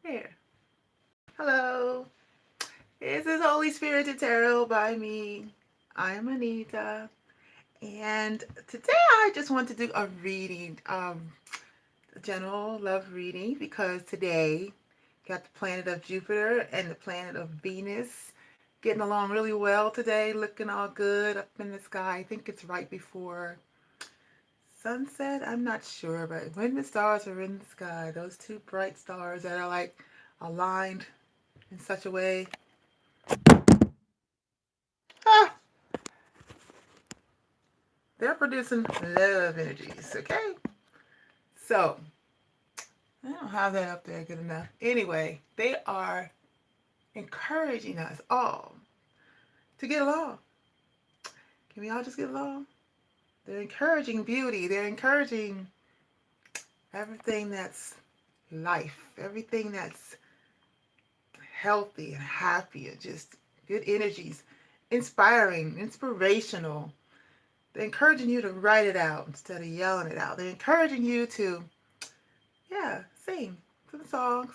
There. Hello. This is Holy Spirit Tarot by me. I'm Anita. And today I just want to do a reading, a general love reading, because today got the planet of Jupiter and the planet of Venus getting along really well today, looking all good up in the sky. I think it's right before sunset. I'm not sure, but when the stars are in the sky, those two bright stars that are like aligned in such a way. Ah, they're producing love energies, okay? So, I don't have that up there good enough. Anyway, they are encouraging us all to get along. Can we all just get along? They're encouraging beauty. They're encouraging everything that's life, everything that's healthy and happy and just good energies, inspiring, inspirational. They're encouraging you to write it out instead of yelling it out. They're encouraging you to, yeah, sing some songs.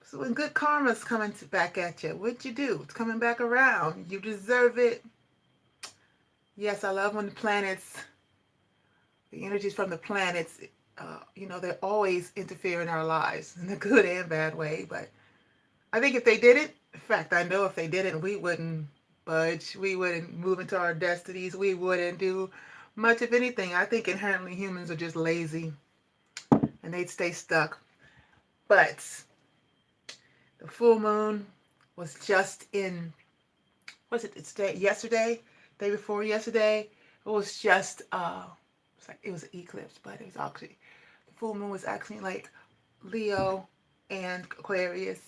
So when good karma's coming back at you, what'd you do? It's coming back around. You deserve it. Yes, I love when the energies from the planets, they always interfere in our lives in a good and bad way. But I think if they didn't, in fact, I know if they didn't, we wouldn't budge. We wouldn't move into our destinies. We wouldn't do much of anything. I think inherently humans are just lazy and they'd stay stuck. But the full moon was just in, was it today, yesterday, day before yesterday? It was just, it's like it was an eclipse, but it was actually, the full moon was actually like Leo and Aquarius.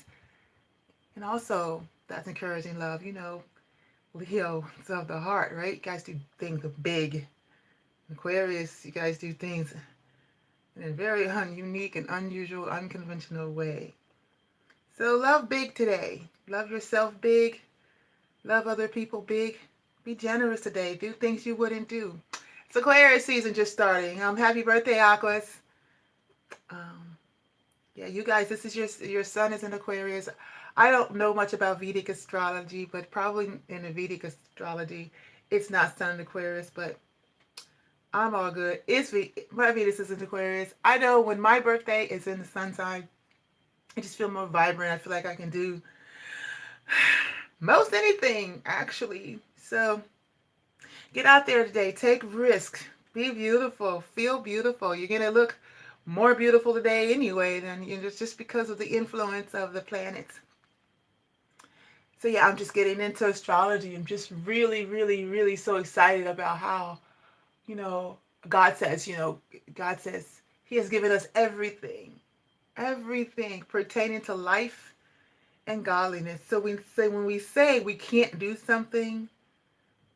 And also, that's encouraging love. Leo is of the heart, right? You guys do things big. Aquarius, you guys do things in a very unique and unusual, unconventional way. So love big today. Love yourself big. Love other people big. Be generous today. Do things you wouldn't do. It's Aquarius season just starting. Happy birthday, Aquas. Um, yeah, you guys, this is your sun is in Aquarius. I don't know much about Vedic astrology, but probably in the Vedic astrology, it's not sun in Aquarius, but I'm all good. My Venus is in Aquarius. I know when my birthday is in the sun sign, I just feel more vibrant. I feel like I can do most anything, actually. So get out there today. Take risks. Be beautiful. Feel beautiful. You're going to look more beautiful today anyway than just because of the influence of the planets. So yeah, I'm just getting into astrology. I'm just really, really, really so excited about how, you know, God says, God says He has given us everything pertaining to life and godliness. So when we say we can't do something,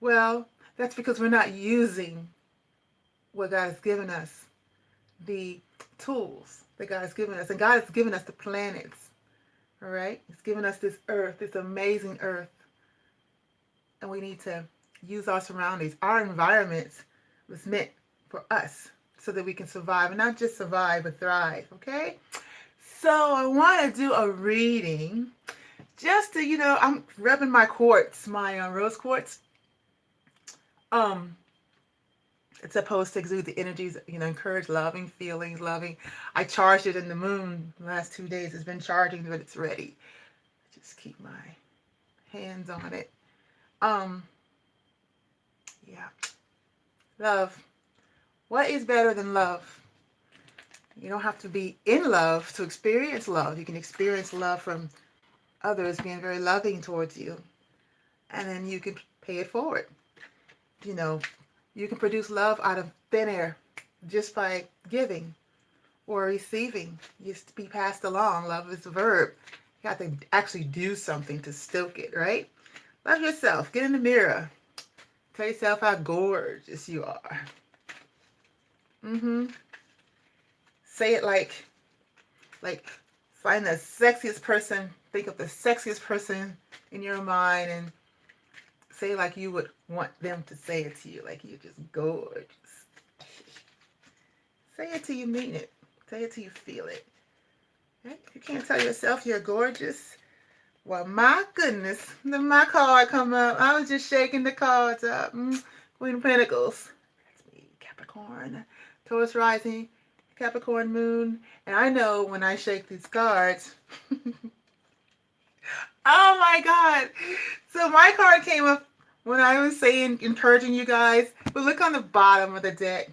well, that's because we're not using what God has given us, the tools that God has given us. And God has given us the planets, all right? He's given us this earth, this amazing earth. And we need to use our surroundings. Our environment was meant for us so that we can survive, and not just survive, but thrive, okay? So I want to do a reading just to, I'm rubbing my quartz, my rose quartz. Um, it's supposed to exude the energies, encourage loving feelings, loving. I charged it in the moon the last 2 days. It's been charging, but it's ready. Just keep my hands on it. Um, yeah. Love. What is better than love? You don't have to be in love to experience love. You can experience love from others being very loving towards you. And then you can pay it forward. You know, you can produce love out of thin air just by giving or receiving. Just to be passed along. Love is a verb. You have to actually do something to stoke it, right? Love yourself. Get in the mirror. Tell yourself how gorgeous you are. Mm-hmm. Say it like find the sexiest person. Think of the sexiest person in your mind and say it like you would want them to say it to you. Like you're just gorgeous. Say it till you mean it. Say it till you feel it. Okay? You can't tell yourself you're gorgeous. Well, my goodness, then my card come up. I was just shaking the cards up. Queen of Pentacles. That's me, Capricorn. Taurus rising, Capricorn moon. And I know when I shake these cards, oh my God. So my card came up when I was saying, encouraging you guys. But look on the bottom of the deck.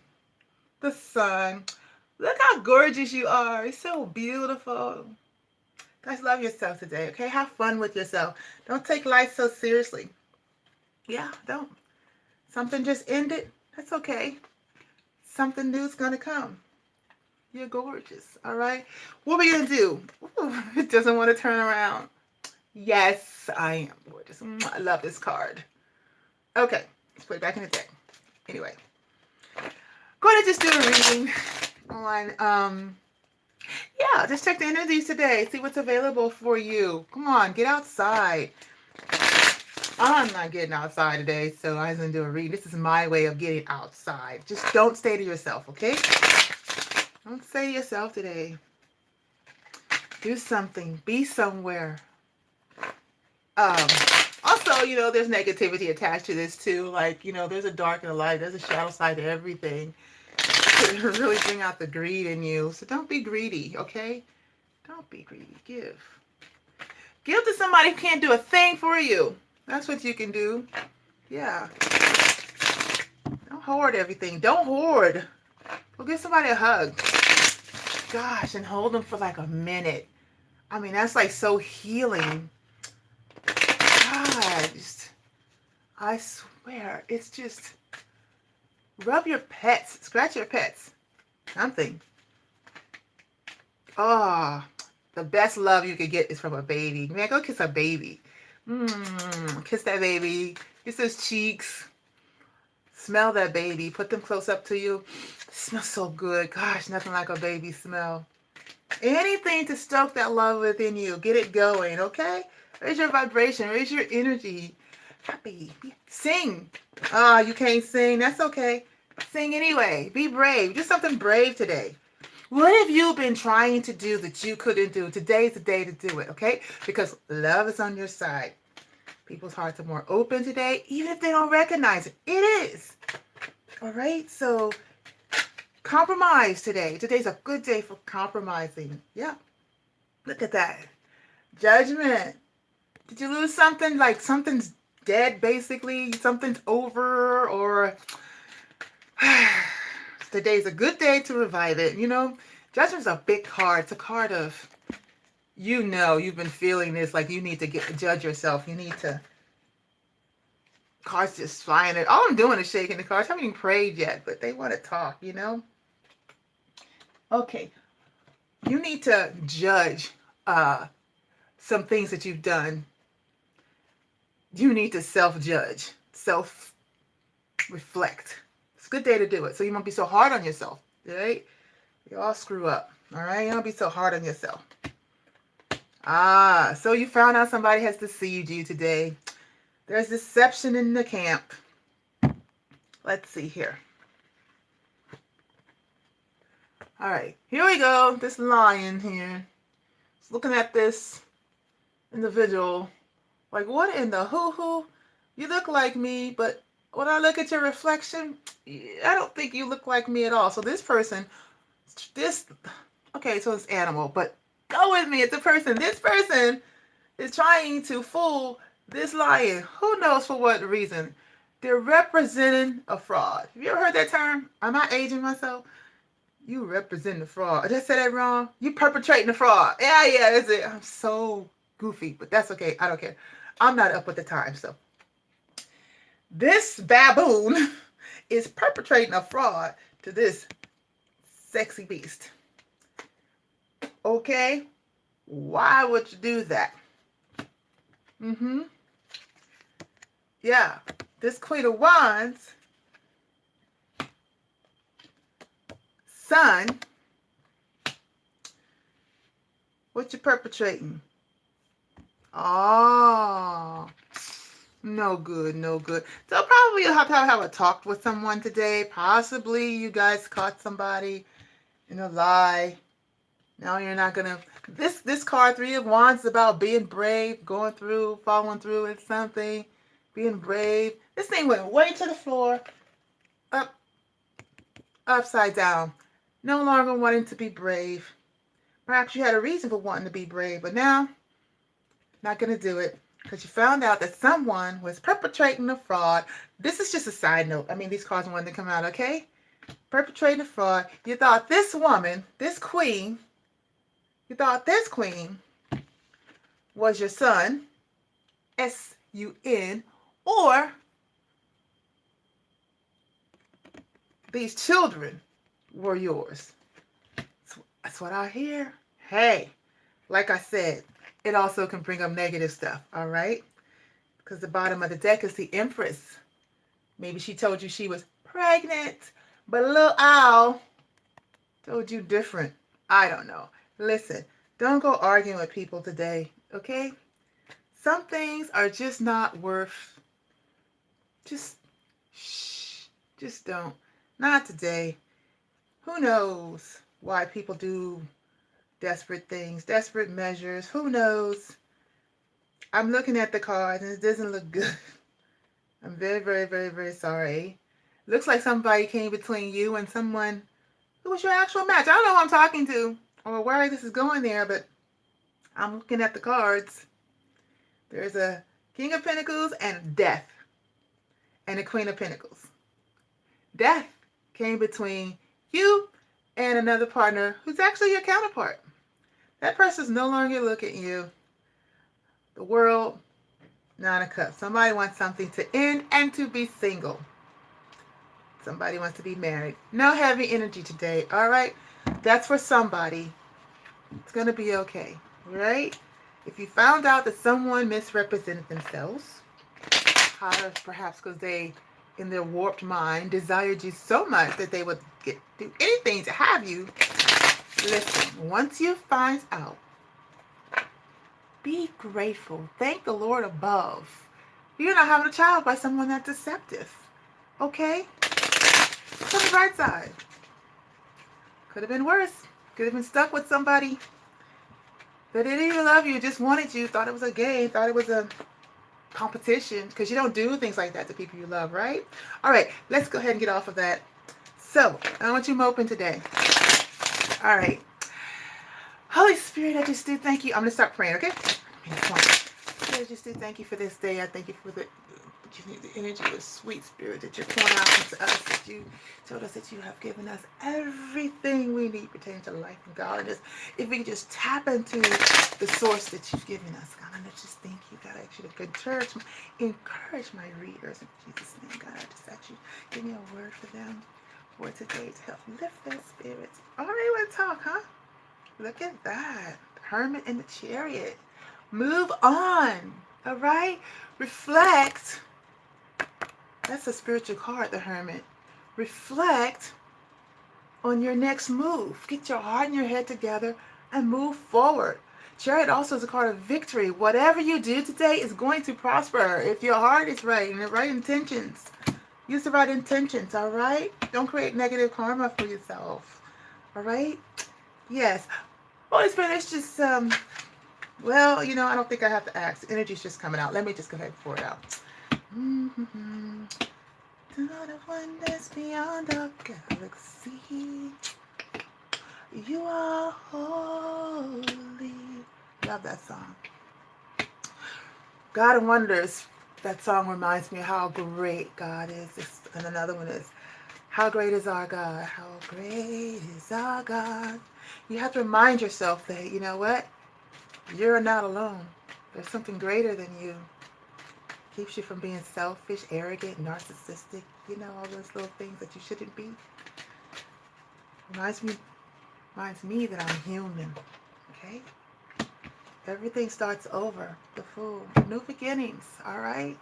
The sun. Look how gorgeous you are. It's so beautiful. Guys, love yourself today, okay? Have fun with yourself. Don't take life so seriously. Yeah, don't. Something just ended. That's okay. Something new's gonna come. You're gorgeous, all right? What are we gonna do? Ooh, it doesn't want to turn around. Yes, I am gorgeous. I love this card. Okay, let's put it back in the deck. Anyway, going to just do a reading on, yeah, just check the energies today. See what's available for you. Come on, get outside. I'm not getting outside today, so I was going to do a reading. This is my way of getting outside. Just don't stay to yourself, okay? Don't stay to yourself today. Do something. Be somewhere. Also, you know, there's negativity attached to this too. Like, you know, there's a dark and a light. There's a shadow side to everything. To really bring out the greed in you. So don't be greedy, okay? Don't be greedy. Give. Give to somebody who can't do a thing for you. That's what you can do. Yeah. Don't hoard everything. Don't hoard. Go give somebody a hug. Gosh, and hold them for like a minute. I mean, that's like so healing. God, I swear, it's just, rub your pets. Scratch your pets. Something. Oh, the best love you could get is from a baby. Man, go kiss a baby. Kiss that baby. Kiss those cheeks. Smell that baby. Put them close up to you. It smells so good. Gosh, nothing like a baby smell. Anything to stoke that love within you. Get it going, okay? Raise your vibration. Raise your energy. Happy. Sing. Ah, you can't sing. That's okay. Sing anyway. Be brave. Do something brave today. What have you been trying to do that you couldn't do? Today's the day to do it, okay? Because love is on your side. People's hearts are more open today, even if they don't recognize it. It is. All right? So compromise today. Today's a good day for compromising. Yeah. Look at that. Judgment. Did you lose something? Like something's dead, basically? Something's over, or today's a good day to revive it. You know, judgment's a big card. It's a card of, you know, you've been feeling this, like you need to judge yourself. You need to, cards just flying it. All I'm doing is shaking the cards. I haven't even prayed yet, but they want to talk, you know? Okay. You need to judge some things that you've done. You need to self-judge, self-reflect. It's a good day to do it. So you won't be so hard on yourself, right? You all screw up, all right? You don't be so hard on yourself. So you found out somebody has deceived you today. There's deception in the camp. Let's see here. All right, here we go. This lion here is looking at this individual like, what in the hoo-hoo? You look like me, but when I look at your reflection, I don't think you look like me at all. So this person, okay, so it's animal, but go with me. It's a person. This person is trying to fool this lion. Who knows for what reason? They're representing a fraud. Have you ever heard that term? Am I aging myself? You represent the fraud. Did I say that wrong? You perpetrating the fraud. Yeah, that's it. I'm so goofy, but that's okay. I don't care. I'm not up with the time, so. This baboon is perpetrating a fraud to this sexy beast. Okay? Why would you do that? Yeah. This Queen of Wands, son, what you perpetrating? Oh, no good, no good. So probably you'll have to have a talk with someone today. Possibly you guys caught somebody in a lie. Now you're not gonna. This card, Three of Wands, is about being brave, going through, following through with something, being brave. This thing went way to the floor, up, upside down. No longer wanting to be brave. Perhaps you had a reason for wanting to be brave, but now not gonna do it because you found out that someone was perpetrating a fraud. This is just a side note. I mean, these cards wanted to come out, okay? Perpetrating a fraud. You thought this woman, this queen, you thought this queen was your son, S-U-N, or these children were yours. That's what I hear. Hey, like I said, it also can bring up negative stuff, all right? Because the bottom of the deck is the Empress. Maybe she told you she was pregnant, but little owl told you different. I don't know. Listen, don't go arguing with people today, okay? Some things are just not worth, just don't. Not today. Who knows why people do desperate things, desperate measures? Who knows? I'm looking at the cards and it doesn't look good. I'm very, very, very, very sorry. Looks like somebody came between you and someone who was your actual match. I don't know who I'm talking to or where this is going there, but I'm looking at the cards. There's a King of Pentacles and Death and a Queen of Pentacles. Death came between you and another partner who's actually your counterpart. That person's no longer looking at you. The world, Nine of Cups. Somebody wants something to end and to be single. Somebody wants to be married. No heavy energy today, all right? That's for somebody. It's going to be okay, right? If you found out that someone misrepresented themselves, perhaps because they, in their warped mind, desired you so much that they would do anything to have you, listen, once you find out, be grateful. Thank the Lord above. You're not having a child by someone that's deceptive. Okay? It's on the right side. Could have been worse. Could have been stuck with somebody that didn't even love you, just wanted you, thought it was a game, thought it was a competition, because you don't do things like that to people you love, right? All right, let's go ahead and get off of that. So, I want you moping today. All right. Holy Spirit, I just do thank you. I'm going to start praying, okay? I just do thank you for this day. I thank you for the energy of sweet spirit that you're pouring out into us, that you told us that you have given us everything we need pertaining to life and godliness. If we can just tap into the source that you've given us, God, I just thank you, God. I ask you to encourage my readers in Jesus' name, God. I just ask you give me a word for them for today to help lift their spirits. All right, want to talk, huh? Look at that. Hermit in the Chariot. Move on. All right? Reflect. That's a spiritual card, the Hermit. Reflect on your next move. Get your heart and your head together and move forward. Chariot also is a card of victory. Whatever you do today is going to prosper if your heart is right and the right intentions. Use the right intentions, all right? Don't create negative karma for yourself, all right? Yes. Holy Spirit, it's just, well, you know, I don't think I have to ask. The energy's just coming out. Let me just go ahead and pour it out. Mm-hmm. To the wonders beyond the galaxy, you are holy. Love that song. God and Wonders. That song reminds me of how great God is. And another one is, how great is our God? How great is our God? You have to remind yourself that, you know what? You're not alone. There's something greater than you. Keeps you from being selfish, arrogant, narcissistic. You know, all those little things that you shouldn't be. Reminds me that I'm human. Okay? Everything starts over. The Fool. New beginnings. All right?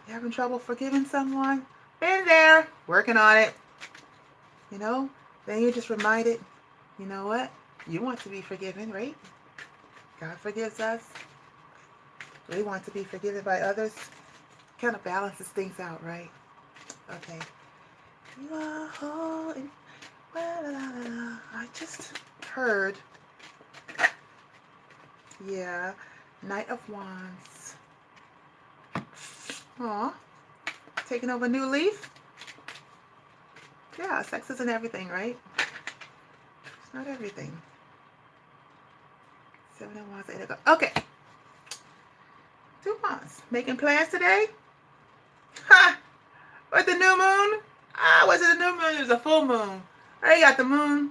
You having trouble forgiving someone? Been there. Working on it. You know? Then you're just reminded, you know what? You want to be forgiven, right? God forgives us. We want to be forgiven by others. Kind of balances things out, right? Okay. You are holy. I just heard Yeah. Knight of Wands. Aw. Taking over a new leaf? Yeah, sex isn't everything, right? It's not everything. Seven of Wands, Eight of Cups. Okay. 2 Wands. Making plans today? Ha! With the new moon? Ah, was it a new moon? It was a full moon. I already got the moon.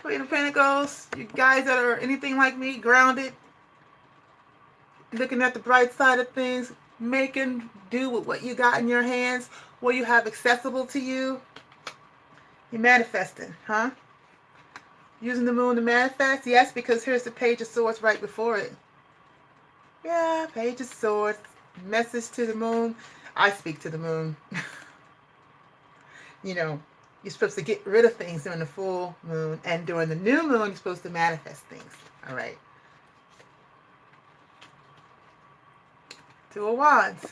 Queen of Pentacles. You guys that are anything like me, grounded, looking at the bright side of things, making do with what you got in your hands, what you have accessible to you. You're manifesting, huh? Using the moon to manifest? Yes, because here's the Page of Swords right before it. Yeah, Page of Swords. Message to the moon. I speak to the moon. You know, you're supposed to get rid of things during the full moon, and during the new moon, you're supposed to manifest things. All right. Two of Wands.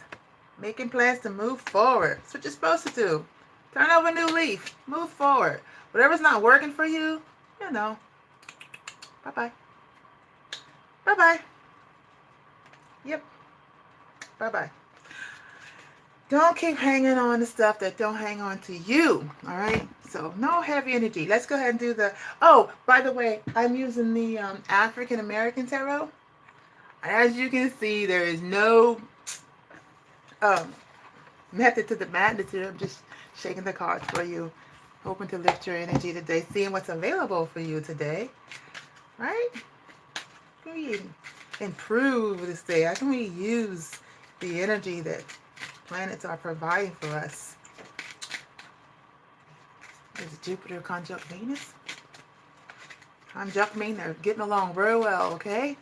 Making plans to move forward. That's what you're supposed to do. Turn over a new leaf. Move forward. Whatever's not working for you, you know. Bye-bye. Bye-bye. Yep. Bye-bye. Don't keep hanging on to stuff that don't hang on to you. All right? So no heavy energy. Let's go ahead and do the... Oh, by the way, I'm using the African American Tarot. As you can see, there is no method to the madness here. I'm just shaking the cards for you. Hoping to lift your energy today. Seeing what's available for you today. Right? How can we improve this day? How can we use the energy that planets are providing for us? There's Jupiter conjunct Venus. Conjunct mean they're getting along very well, okay?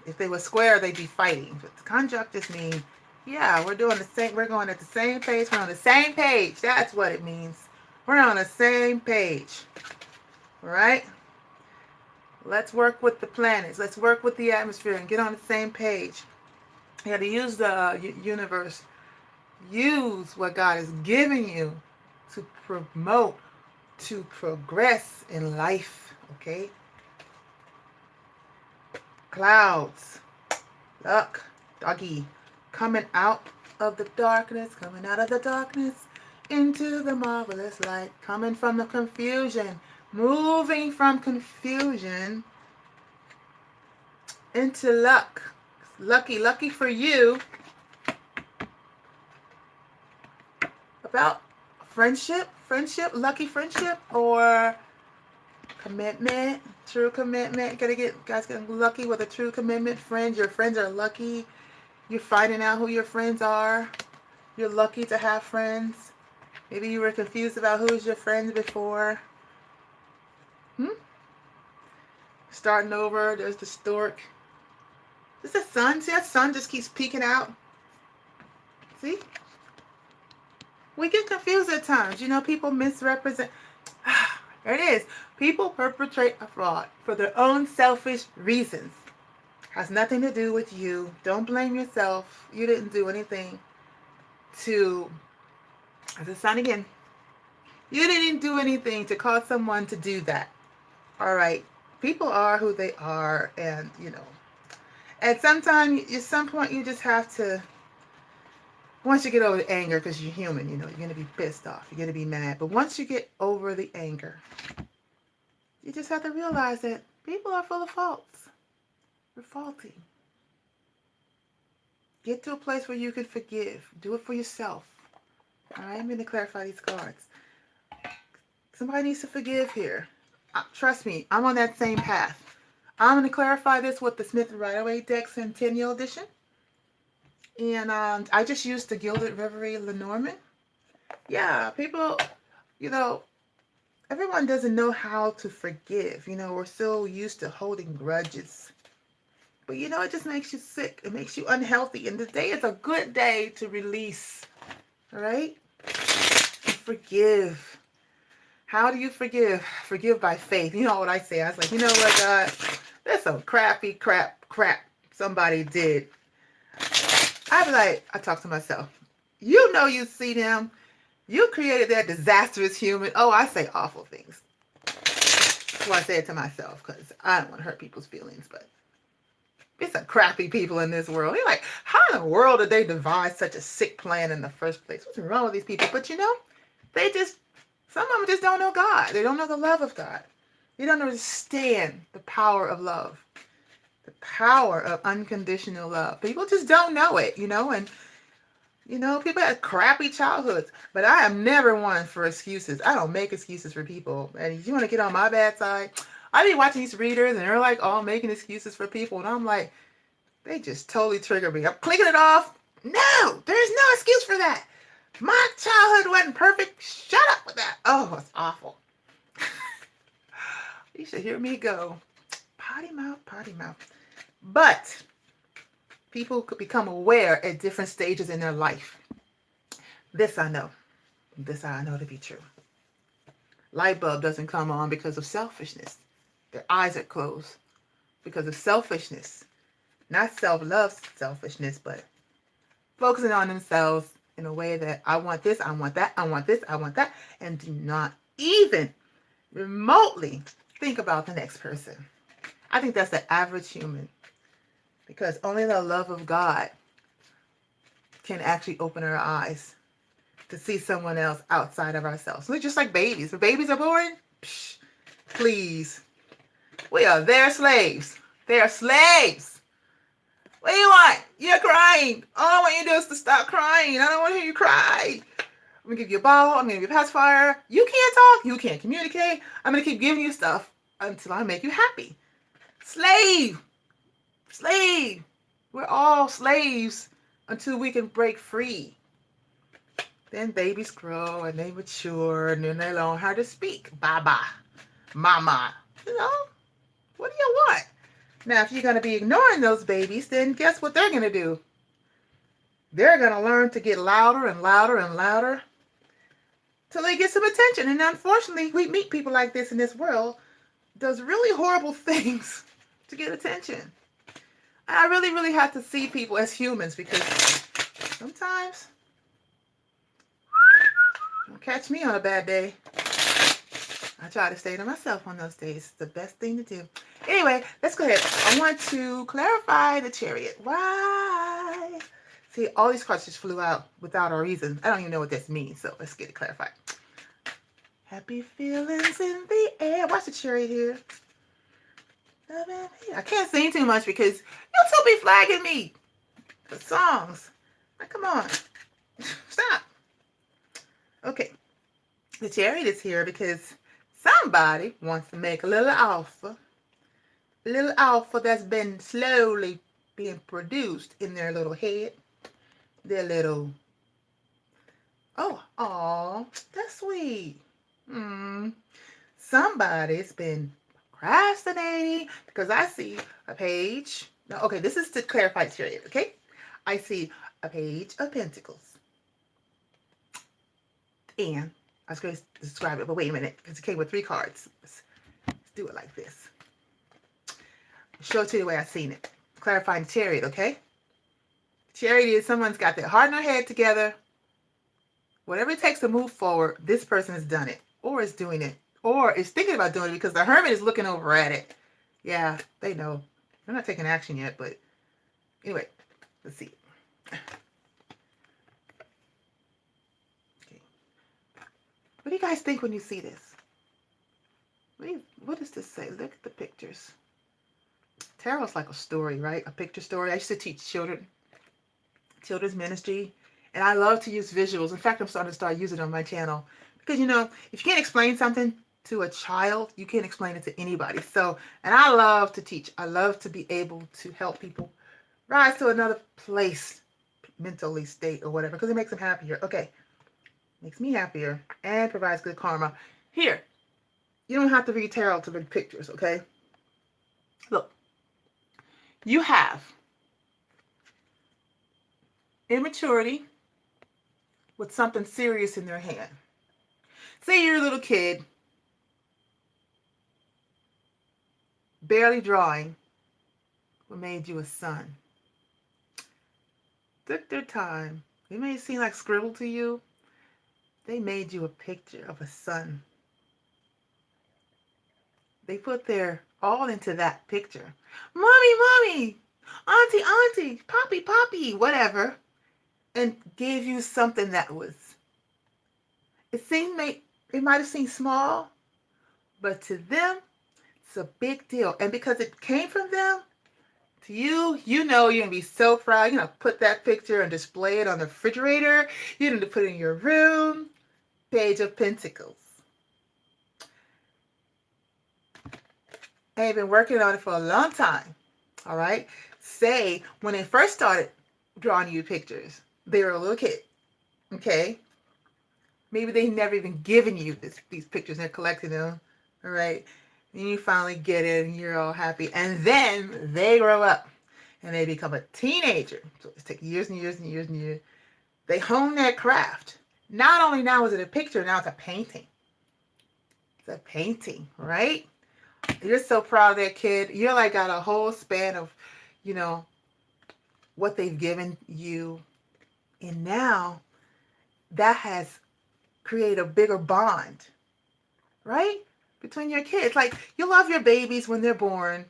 If they were square, they'd be fighting. But the conjunct just means, yeah, we're doing the same. We're going at the same pace. We're on the same page. That's what it means. We're on the same page. All right? Let's work with the planets. Let's work with the atmosphere and get on the same page. You got to use the universe. Use what God is giving you to promote, to progress in life. Okay? Clouds. Luck. Doggy. Coming out of the darkness. Coming out of the darkness. Into the marvelous light. Coming from the confusion. Moving from confusion into luck. Lucky for you. About friendship, lucky friendship, or commitment, true commitment. Guys getting lucky with a true commitment. Friends, your friends are lucky. You're finding out who your friends are. You're lucky to have friends. Maybe you were confused about who's your friends before. Starting over. There's the stork. Is the sun? See, that sun just keeps peeking out. See? We get confused at times. You know, people misrepresent. There it is. People perpetrate a fraud for their own selfish reasons. Has nothing to do with you. Don't blame yourself. You didn't do anything to... There's the sun again. You didn't do anything to cause someone to do that. All right. People are who they are, and, you know, at some point, you just have to, once you get over the anger, because you're human, you know, you're going to be pissed off. You're going to be mad. But once you get over the anger, you just have to realize that people are full of faults. We're faulty. Get to a place where you can forgive. Do it for yourself. All right? I'm going to clarify these cards. Somebody needs to forgive here. Trust me, I'm on that same path. I'm going to clarify this with the Smith Rider-Waite deck Centennial Edition. And I just used the Gilded Reverie Lenormand. Yeah, people, you know, everyone doesn't know how to forgive. You know, we're so used to holding grudges. But, you know, it just makes you sick. It makes you unhealthy. And today is a good day to release. All right? Forgive. How do you forgive? Forgive by faith. You know what I say? I was like, you know what, God? There's some crappy crap somebody did. I be like, I talk to myself. You know you see them. You created that disastrous human. Oh, I say awful things. Well, I say it to myself because I don't want to hurt people's feelings, but it's some crappy people in this world. You're like, how in the world did they devise such a sick plan in the first place? What's wrong with these people? But you know, some of them just don't know God. They don't know the love of God. They don't understand the power of love, the power of unconditional love. People just don't know it, you know, and people have crappy childhoods, but I am never one for excuses. I don't make excuses for people. And if you want to get on my bad side, I be watching these readers and they're like all making excuses for people. And I'm like, they just totally trigger me. I'm clicking it off. No, there's no excuse for that. My childhood wasn't perfect. Shut up with that. Oh, it's awful. You should hear me go. Potty mouth, potty mouth. But people could become aware at different stages in their life. This I know. This I know to be true. Light bulb doesn't come on because of selfishness. Their eyes are closed because of selfishness. Not self-love selfishness, but focusing on themselves in a way that I want this, I want that, I want this, I want that, and do not even remotely think about the next person. I think that's the average human, because only the love of God can actually open our eyes to see someone else outside of ourselves. We're just like babies. When babies are born, psh, please, we are their slaves. They are slaves. What do you want? You're crying. All I want you to do is to stop crying. I don't want to hear you cry. I'm going to give you a bottle. I'm going to give you a pacifier. You can't talk. You can't communicate. I'm going to keep giving you stuff until I make you happy. Slave. Slave. We're all slaves until we can break free. Then babies grow and they mature and then they learn how to speak. Baba. Mama. You know? What do you want? Now, if you're going to be ignoring those babies, then guess what they're going to do? They're going to learn to get louder and louder and louder till they get some attention. And unfortunately, we meet people like this in this world, does really horrible things to get attention. And I really, really have to see people as humans, because sometimes, don't catch me on a bad day. I try to stay to myself on those days. It's the best thing to do. Anyway, let's go ahead. I want to clarify the Chariot. Why? See, all these cards just flew out without a reason. I don't even know what this means, so let's get it clarified. Happy feelings in the air. Watch the Chariot here. I can't sing too much because you'll still be flagging me for songs. Now, come on. Stop. Okay. The Chariot is here because somebody wants to make a little alpha that's been slowly being produced in their little head, their little, oh, that's sweet. Somebody's been procrastinating, because I see a page. No, okay, this is to clarify the Chariot, okay? I see a page of pentacles. And I was going to describe it, but wait a minute, because it came with 3 cards. Let's do it like this. Show it to you the way I've seen it. Clarifying the Chariot, okay? Chariot is someone's got their heart and their head together. Whatever it takes to move forward, this person has done it, or is doing it, or is thinking about doing it, because the Hermit is looking over at it. Yeah, they know. They're not taking action yet, but anyway, let's see. Okay. What do you guys think when you see this? What does this say? Look at the pictures. Tarot's like a story, right? A picture story. I used to teach children's ministry, and I love to use visuals. In fact, I'm starting to start using it on my channel, because, you know, if you can't explain something to a child, you can't explain it to anybody. So, and I love to teach. I love to be able to help people rise to another place, mentally state or whatever, because it makes them happier. Okay, makes me happier and provides good karma. Here, you don't have to read tarot to read pictures, okay? Look. You have immaturity with something serious in their hand. Say you're a little kid, barely drawing what made you a son. Took their time. It may seem like scribble to you. They made you a picture of a son. They put their all into that picture. Mommy, mommy, auntie, auntie, poppy, poppy, whatever. And gave you something that was, it might have seemed small, but to them, it's a big deal. And because it came from them, to you, you're gonna be so proud. You're gonna put that picture and display it on the refrigerator. You're gonna put it in your room. Page of Pentacles. I've been working on it for a long time. All right. Say when they first started drawing you pictures, they were a little kid. Okay. Maybe they never even given you these pictures. They're collecting them. All right. And you finally get it and you're all happy. And then they grow up and they become a teenager. So it's take years and years and years and years. They hone their craft. Not only now is it a picture, now it's a painting. It's a painting, right? You're so proud of that kid. You're like got a whole span of, you know, what they've given you. And now that has created a bigger bond, right? Between your kids. Like you love your babies when they're born,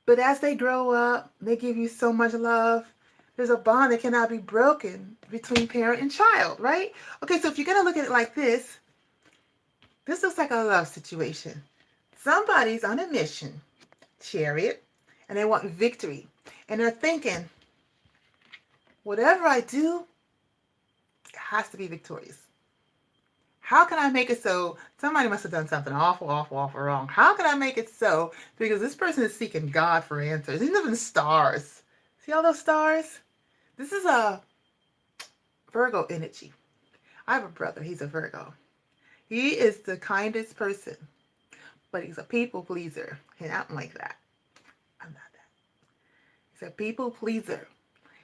but as they grow up, they give you so much love. There's a bond that cannot be broken between parent and child, right? Okay, so if you're going to look at it like this looks like a love situation. Somebody's on a mission, Chariot, and they want victory. And they're thinking, whatever I do, it has to be victorious. How can I make it so? Somebody must have done something awful, awful, awful wrong. How can I make it so? Because this person is seeking God for answers. He's living in stars. See all those stars? This is a Virgo energy. I have a brother. He's a Virgo. He is the kindest person, but he's a people pleaser. And I don't like that. I'm not that. He's a people pleaser.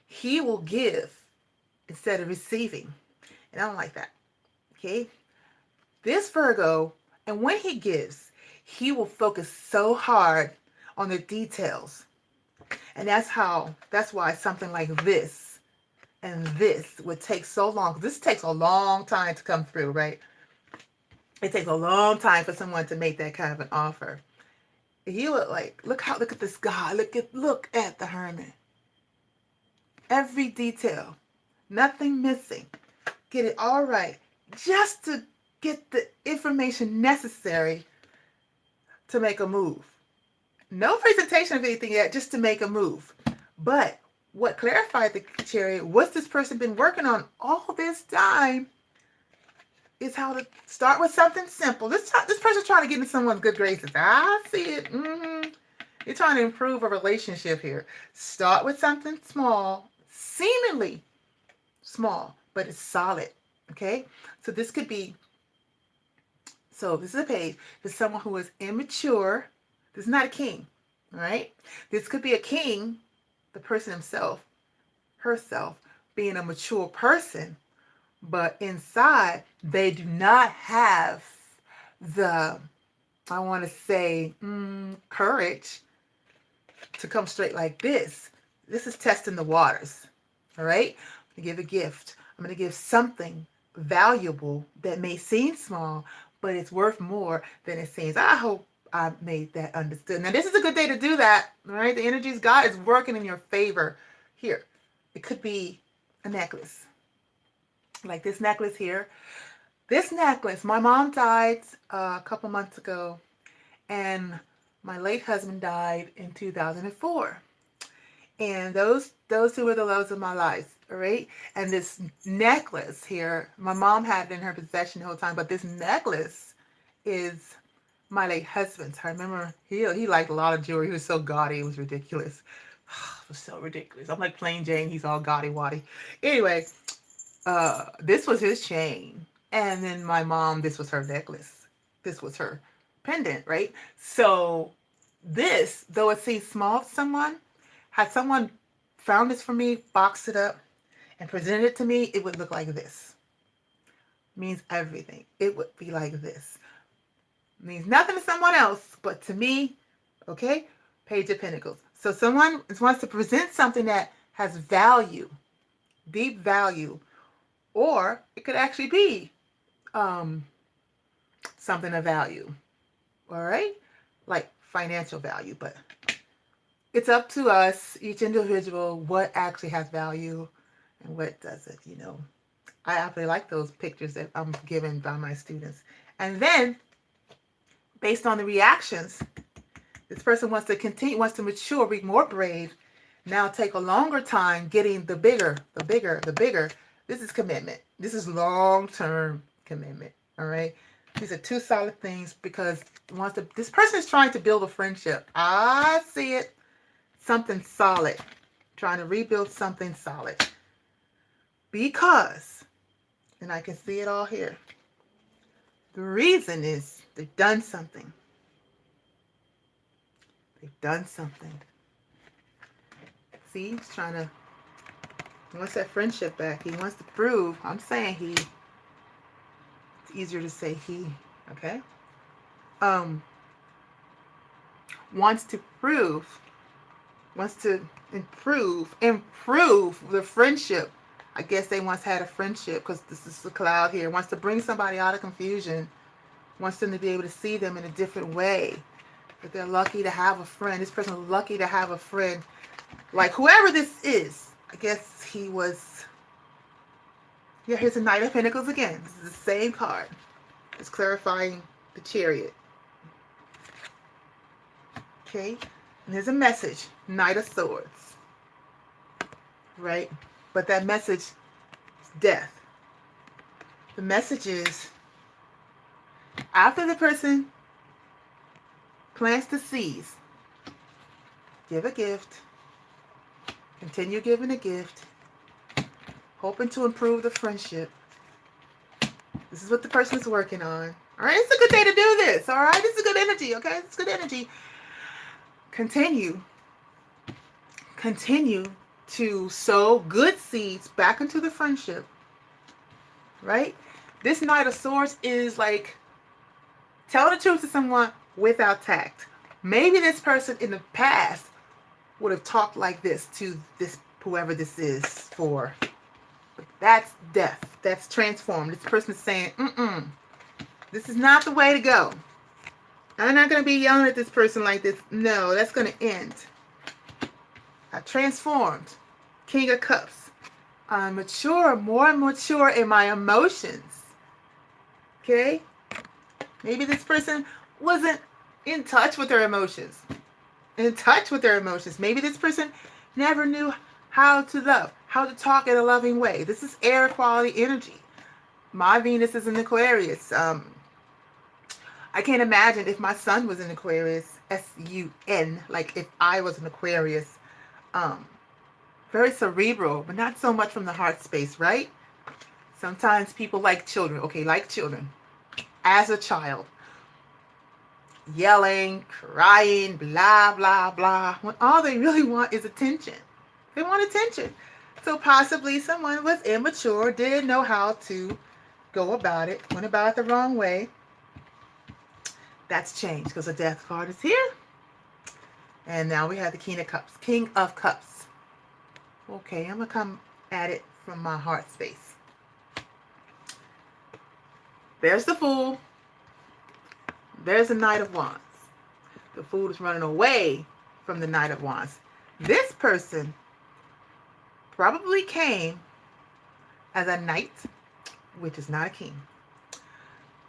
He will give instead of receiving. And I don't like that. Okay? This Virgo, and when he gives, he will focus so hard on the details. And that's why something like this and this would take so long. This takes a long time to come through, right? It takes a long time for someone to make that kind of an offer. He would look at this guy. Look at the Hermit. Every detail. Nothing missing. Get it all right. Just to get the information necessary to make a move. No presentation of anything yet, just to make a move. But what clarified the Chariot, what's this person been working on all this time, is how to start with something simple. This person's trying to get into someone's good graces. I see it. You're trying to improve a relationship here. Start with something small, seemingly small, but it's solid. Okay? So this could be, this is a page for someone who is immature. This is not a king. All right? This could be a king, the person himself, herself, being a mature person, but inside they do not have the, I want to say, courage to come straight like this. This is testing the waters. All right? I'm going to give a gift. I'm going to give something valuable that may seem small, but it's worth more than it seems. I hope I made that understood. Now, this is a good day to do that. All right? The energies, God is working in your favor here. It could be a necklace. Like this necklace here. This necklace, my mom died a couple months ago, and my late husband died in 2004. And those two were the lows of my life, all right? And this necklace here, my mom had it in her possession the whole time, but this necklace is my late husband's. I remember he liked a lot of jewelry. He was so gaudy, it was ridiculous. It was so ridiculous. I'm like plain Jane, he's all gaudy-waddy. Anyway, this was his chain. And then my mom, this was her necklace. This was her pendant, right? So this, though it seems small to someone, had someone found this for me, boxed it up, and presented it to me, it would look like this. It means everything. It would be like this. It means nothing to someone else, but to me, okay? Page of Pentacles. So someone wants to present something that has value, deep value, or it could actually be something of value. All right? like financial value, but it's up to us, each individual, what actually has value and what doesn't, you know. I actually like those pictures that I'm given by my students. And then, based on the reactions, this person wants to continue, wants to mature, be more brave, now take a longer time getting the bigger, the bigger, the bigger. This is commitment. This is long-term commitment, all right? These are two solid things because this person is trying to build a friendship. I see it. Something solid. Trying to rebuild something solid. Because, and I can see it all here, the reason is they've done something. They've done something. See, he's trying to, he wants that friendship back. He wants to prove, I'm saying he, it's easier to say he, okay? Wants to prove, wants to improve the friendship. I guess they once had a friendship because this is the cloud here. Wants to bring somebody out of confusion. Wants them to be able to see them in a different way. That they're lucky to have a friend. This person is lucky to have a friend. Like whoever this is, I guess he was, yeah, here's a Knight of Pentacles again. This is the same card. It's clarifying the Chariot. Okay, and there's a message, Knight of Swords, right? But that message is death. The message is, after the person plants the seeds, give a gift, continue giving a gift, hoping to improve the friendship. This is what the person is working on. All right, it's a good day to do this. All right, this is good energy. Okay, it's good energy. Continue to sow good seeds back into the friendship, right? This Knight of Swords is like, tell the truth to someone without tact. Maybe this person in the past would have talked like this to this, whoever this is for. But that's death. That's transformed. This person is saying, this is not the way to go. I'm not going to be yelling at this person like this. No, that's going to end. I transformed. King of Cups. I'm mature, more mature in my emotions. Okay? Maybe this person wasn't in touch with their emotions. Maybe this person never knew how to love, how to talk in a loving way. This is air quality energy. My Venus is in Aquarius. I can't imagine if my son was in Aquarius, S-U-N, like if I was an Aquarius. Very cerebral, but not so much from the heart space, right? Sometimes people like children. Okay, like children. As a child. Yelling, crying, blah, blah, blah. When all they really want is attention. They want attention. So possibly someone was immature, didn't know how to go about it, went about it the wrong way. That's changed because the Death card is here. And now we have the King of Cups. King of Cups. Okay, I'm going to come at it from my heart space. There's the Fool. There's the Knight of Wands. The Fool is running away from the Knight of Wands. This person probably came as a knight, which is not a king.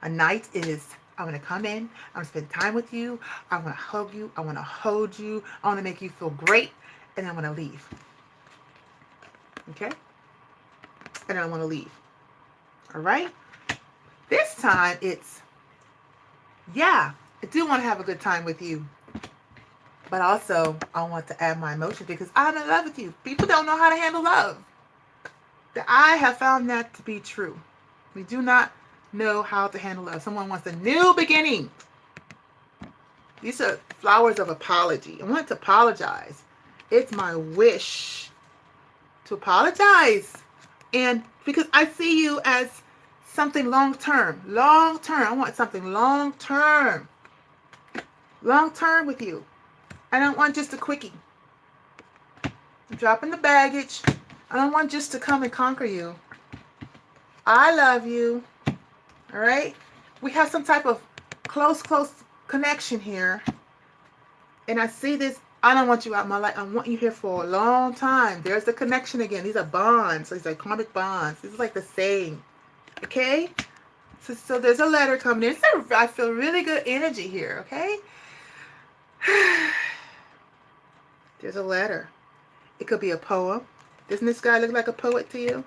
A knight is, I'm going to come in, I'm going to spend time with you, I'm going to hug you, I want to hold you, I want to make you feel great, and I'm going to leave. Okay? And I want to leave. All right? This time it's, yeah, I do want to have a good time with you. But also, I want to add my emotion because I'm in love with you. People don't know how to handle love. I have found that to be true. We do not know how to handle love. Someone wants a new beginning. These are flowers of apology. I want to apologize. It's my wish to apologize. And because I see you as something long-term. Long-term. I want something long-term. Long-term with you. I don't want just a quickie. I'm dropping the baggage. I don't want just to come and conquer you. I love you. All right? We have some type of close connection here. And I see this. I don't want you out of my life. I want you here for a long time. There's the connection again. These are bonds. These are karmic bonds. This is like the saying. Okay? So there's a letter coming in. I feel really good energy here. Okay? There's a letter. It could be a poem. Doesn't this guy look like a poet to you?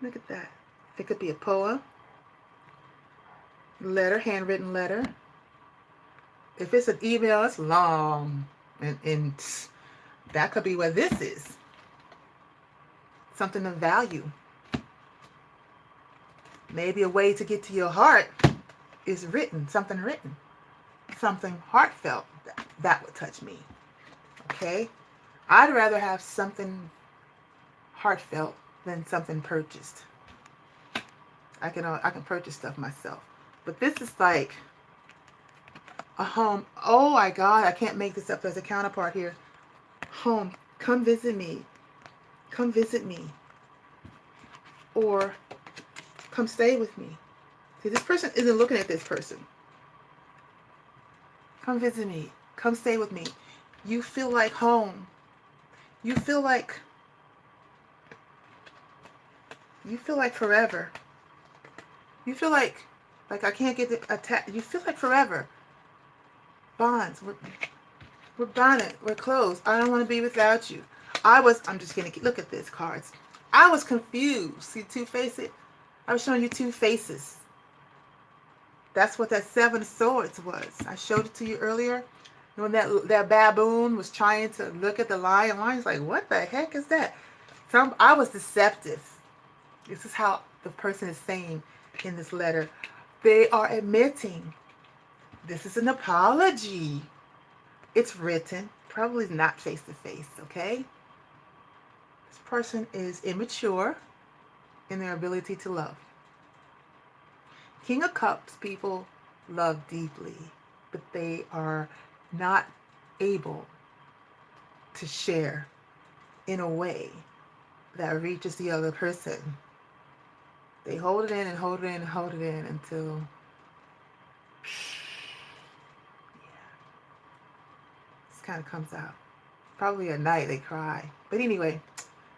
Look at that. It could be a poem. Letter, handwritten letter. If it's an email, it's long. And that could be what this is. Something of value. Maybe a way to get to your heart is written. Something written. Something heartfelt. That would touch me. Okay? I'd rather have something heartfelt than something purchased. I can purchase stuff myself. But this is like a home. Oh my God, I can't make this up. There's a counterpart here. Home, come visit me. Come visit me. Or come stay with me. See, this person isn't looking at this person. Come visit me. Come stay with me. You feel like home. You feel like forever. You feel like I can't get attached. You feel like forever. Bonds. We're bonded. We're close. I don't want to be without you. I'm just going to look at this cards. I was confused. See two faces? I was showing you two faces. That's what that Seven of Swords was. I showed it to you earlier. When that baboon was trying to look at the lion. Lion's like, what the heck is that? I was deceptive. This is how the person is saying in this letter. They are admitting this is an apology. It's written, probably not face to face, okay? This person is immature in their ability to love. King of Cups people love deeply, but they are not able to share in a way that reaches the other person. They hold it in and hold it in and hold it in until this kind of comes out. Probably at night they cry. But anyway,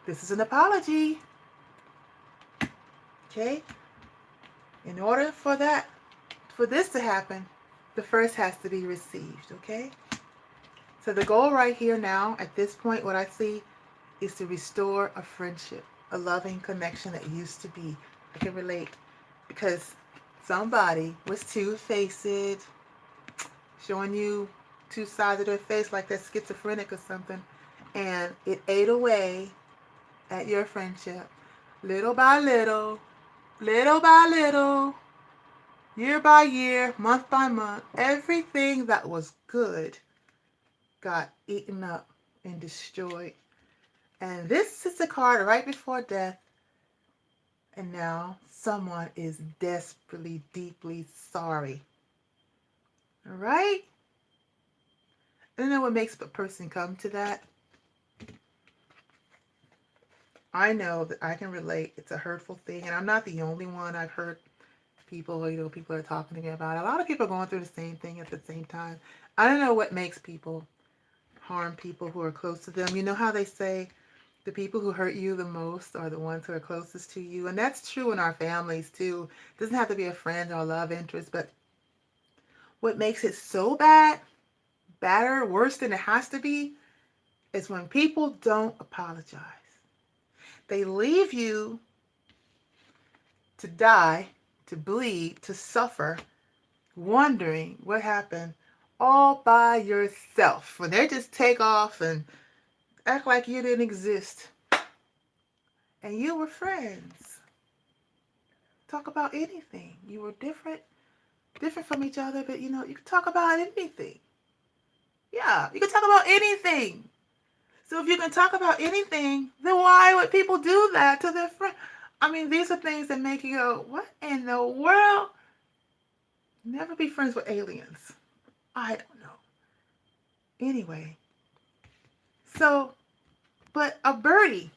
this is an apology. Okay? In order for this to happen, the first has to be received, okay? So the goal right here now, at this point, what I see is to restore a friendship, a loving connection that used to be. I can relate because somebody was two-faced, showing you two sides of their face like they're schizophrenic or something, and it ate away at your friendship, little by little, little by little, year by year, month by month. Everything that was good got eaten up and destroyed. And this is the card right before death. And now someone is desperately, deeply sorry. All right? I don't know what makes a person come to that. I know that I can relate. It's a hurtful thing. And I'm not the only one. I've heard people are talking to me about it. A lot of people are going through the same thing at the same time. I don't know what makes people harm people who are close to them. You know how they say the people who hurt you the most are the ones who are closest to you. And that's true in our families too. It doesn't have to be a friend or a love interest, but what makes it so badder, worse than it has to be, is when people don't apologize. They leave you to die, to bleed, to suffer, wondering what happened all by yourself. When they just take off and act like you didn't exist. And you were friends. Talk about anything. You were different from each other, but you could talk about anything. Yeah, you can talk about anything. So if you can talk about anything, then why would people do that to their friend? I mean, these are things that make you go, what in the world? Never be friends with aliens. I don't know. Anyway, so, but a birdie.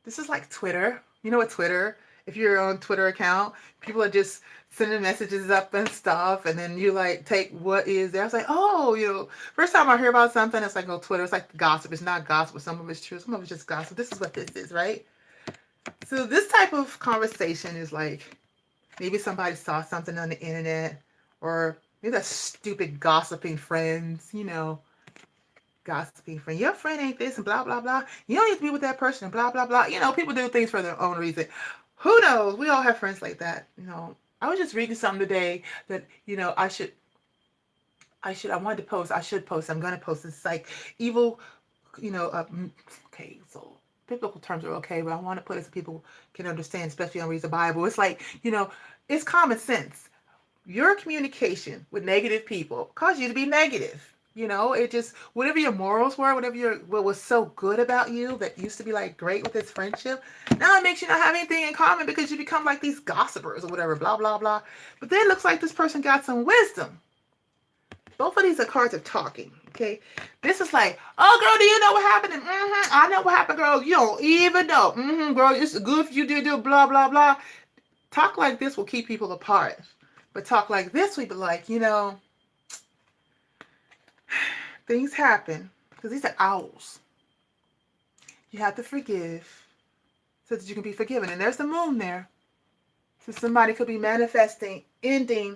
This is like Twitter. You know what Twitter If you're on Twitter account, people are just sending messages up and stuff, and then you like take what is there. I was like, oh, first time I hear about something, it's like on Twitter, it's like gossip. It's not gossip, some of it's true, some of it's just gossip. This is what this is, right? So this type of conversation is like maybe somebody saw something on the internet, or maybe that stupid gossiping friends, gossiping friend. Your friend ain't this and blah blah blah. You don't need to be with that person and blah blah blah. People do things for their own reason. Who knows? We all have friends like that. I was just reading something today that I wanted to post. I should post. I'm gonna post. It's like evil. Okay, so biblical terms are okay, but I want to put it so people can understand, especially on read the Bible. It's like it's common sense. Your communication with negative people cause you to be negative. It just, whatever your morals were, what was so good about you that used to be like great with this friendship, now it makes you not have anything in common because you become like these gossipers or whatever, blah, blah, blah. But then it looks like this person got some wisdom. Both of these are cards of talking, okay? This is like, oh, girl, do you know what happened? I know what happened, girl. You don't even know. Girl, it's good if you do, blah, blah, blah. Talk like this will keep people apart. But talk like this, we be like, things happen because these are owls. You have to forgive so that you can be forgiven. And there's the moon there. So somebody could be manifesting, ending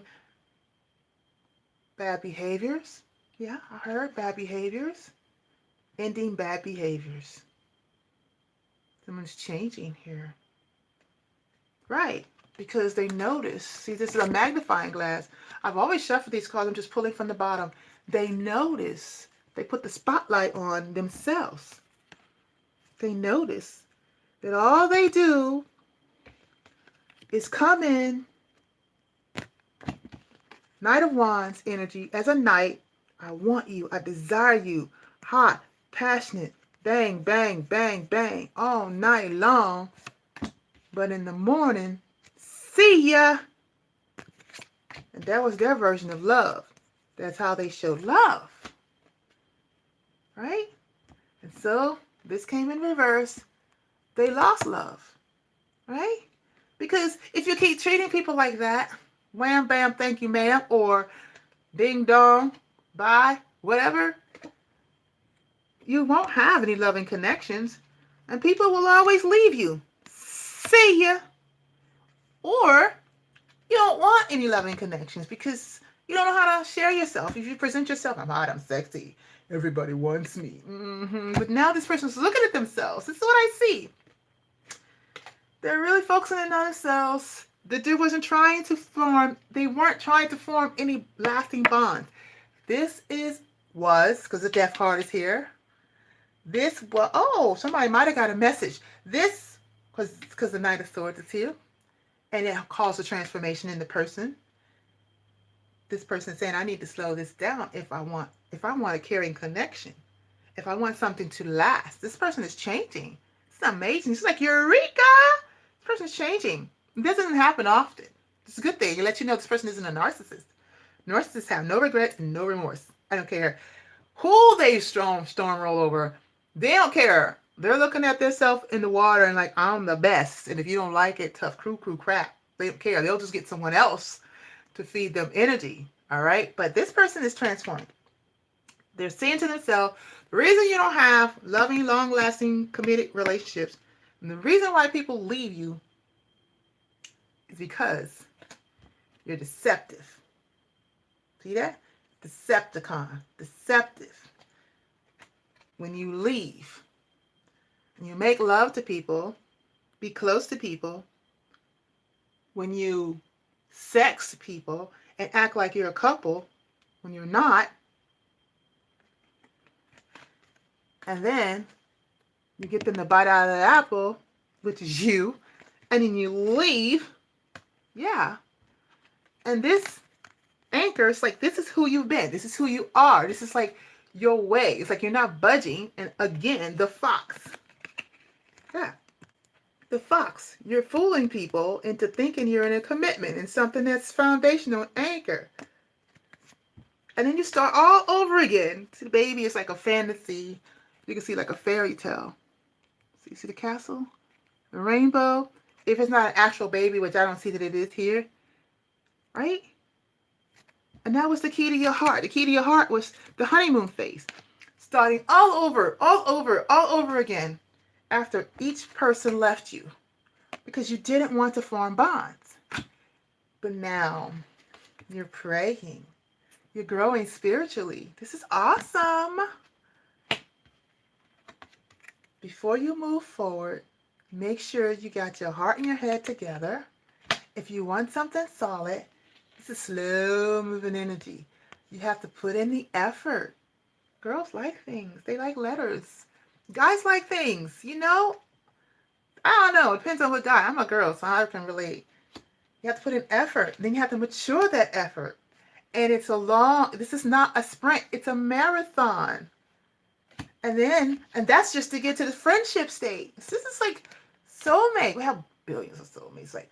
bad behaviors. Yeah, I heard bad behaviors. Ending bad behaviors. Someone's changing here. Right. Because they notice. See, this is a magnifying glass. I've always shuffled these cards. I'm just pulling from the bottom. They notice. They put the spotlight on themselves. They notice that all they do is come in Knight of Wands energy as a knight. I want you. I desire you. Hot, passionate, bang, bang, bang, bang, all night long. But in the morning, see ya. And that was their version of love. That's how they showed love. Right? And so this came in reverse. They lost love. Right? Because if you keep treating people like that, wham, bam, thank you, ma'am, or ding dong, bye, whatever, you won't have any loving connections. And people will always leave you. See ya. Or you don't want any loving connections because you don't know how to share yourself. If you present yourself, I'm hot, I'm sexy, everybody wants me. But now this person's looking at themselves. This is what I see. They're really focusing on themselves. The dude wasn't trying to form, they weren't trying to form any lasting bonds. This was, because the death card is here. This was, oh, somebody might have got a message. This, because the Knight of Swords is here. And it caused a transformation in the person. This person saying, I need to slow this down if I want a caring connection. If I want something to last. This person is changing. It's amazing. It's like, Eureka! This person's changing. It doesn't happen often. It's a good thing. It lets you know this person isn't a narcissist. Narcissists have no regrets and no remorse. I don't care who they storm roll over. They don't care. They're looking at themselves in the water and like, I'm the best. And if you don't like it, tough crew crap. They don't care. They'll just get someone else to feed them energy. All right. But this person is transforming. They're saying to themselves, the reason you don't have loving, long-lasting, committed relationships, and the reason why people leave you is because you're deceptive. See that? Decepticon. Deceptive. When you leave, when you make love to people, be close to people, when you sex people and act like you're a couple when you're not, and then you get them to bite out of the apple, which is you, and then you leave, yeah. And this anchor, it's like, this is who you've been. This is who you are. This is like your way. It's like you're not budging. And again, the fox. Yeah. The fox. You're fooling people into thinking you're in a commitment and something that's foundational, anchor. And then you start all over again. See, the baby is like a fantasy. You can see like a fairy tale. See the castle? The rainbow? If it's not an actual baby, which I don't see that it is here, right? And that was the key to your heart. The key to your heart was the honeymoon phase. Starting all over, all over, all over again after each person left you because you didn't want to form bonds. But now you're praying. You're growing spiritually. This is awesome. Before you move forward, make sure you got your heart and your head together. If you want something solid, it's a slow moving energy. You have to put in the effort. Girls like things. They like letters. Guys like things, you know? I don't know. It depends on what guy. I'm a girl, so I can relate. You have to put in effort. Then you have to mature that effort. And it's this is not a sprint. It's a marathon. And that's just to get to the friendship stage. This is like soulmate. We have billions of soulmates. Like,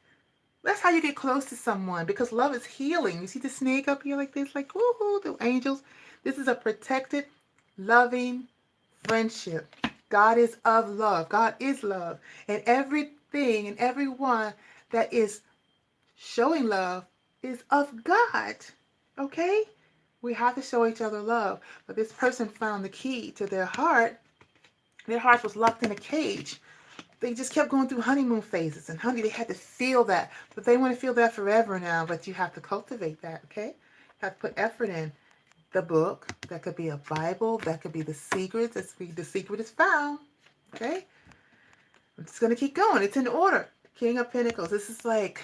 that's how you get close to someone, because love is healing. You see the snake up here like this, like, woohoo, the angels. This is a protected, loving friendship. God is of love. God is love. And everything and everyone that is showing love is of God. Okay? We have to show each other love. But this person found the key to their heart. Their heart was locked in a cage. They just kept going through honeymoon phases. And honey, they had to feel that. But they want to feel that forever now. But you have to cultivate that, okay? You have to put effort in. The book, that could be a Bible, that could be The Secret. The Secret is found, okay? I'm just going to keep going. It's in order. King of Pentacles. This is like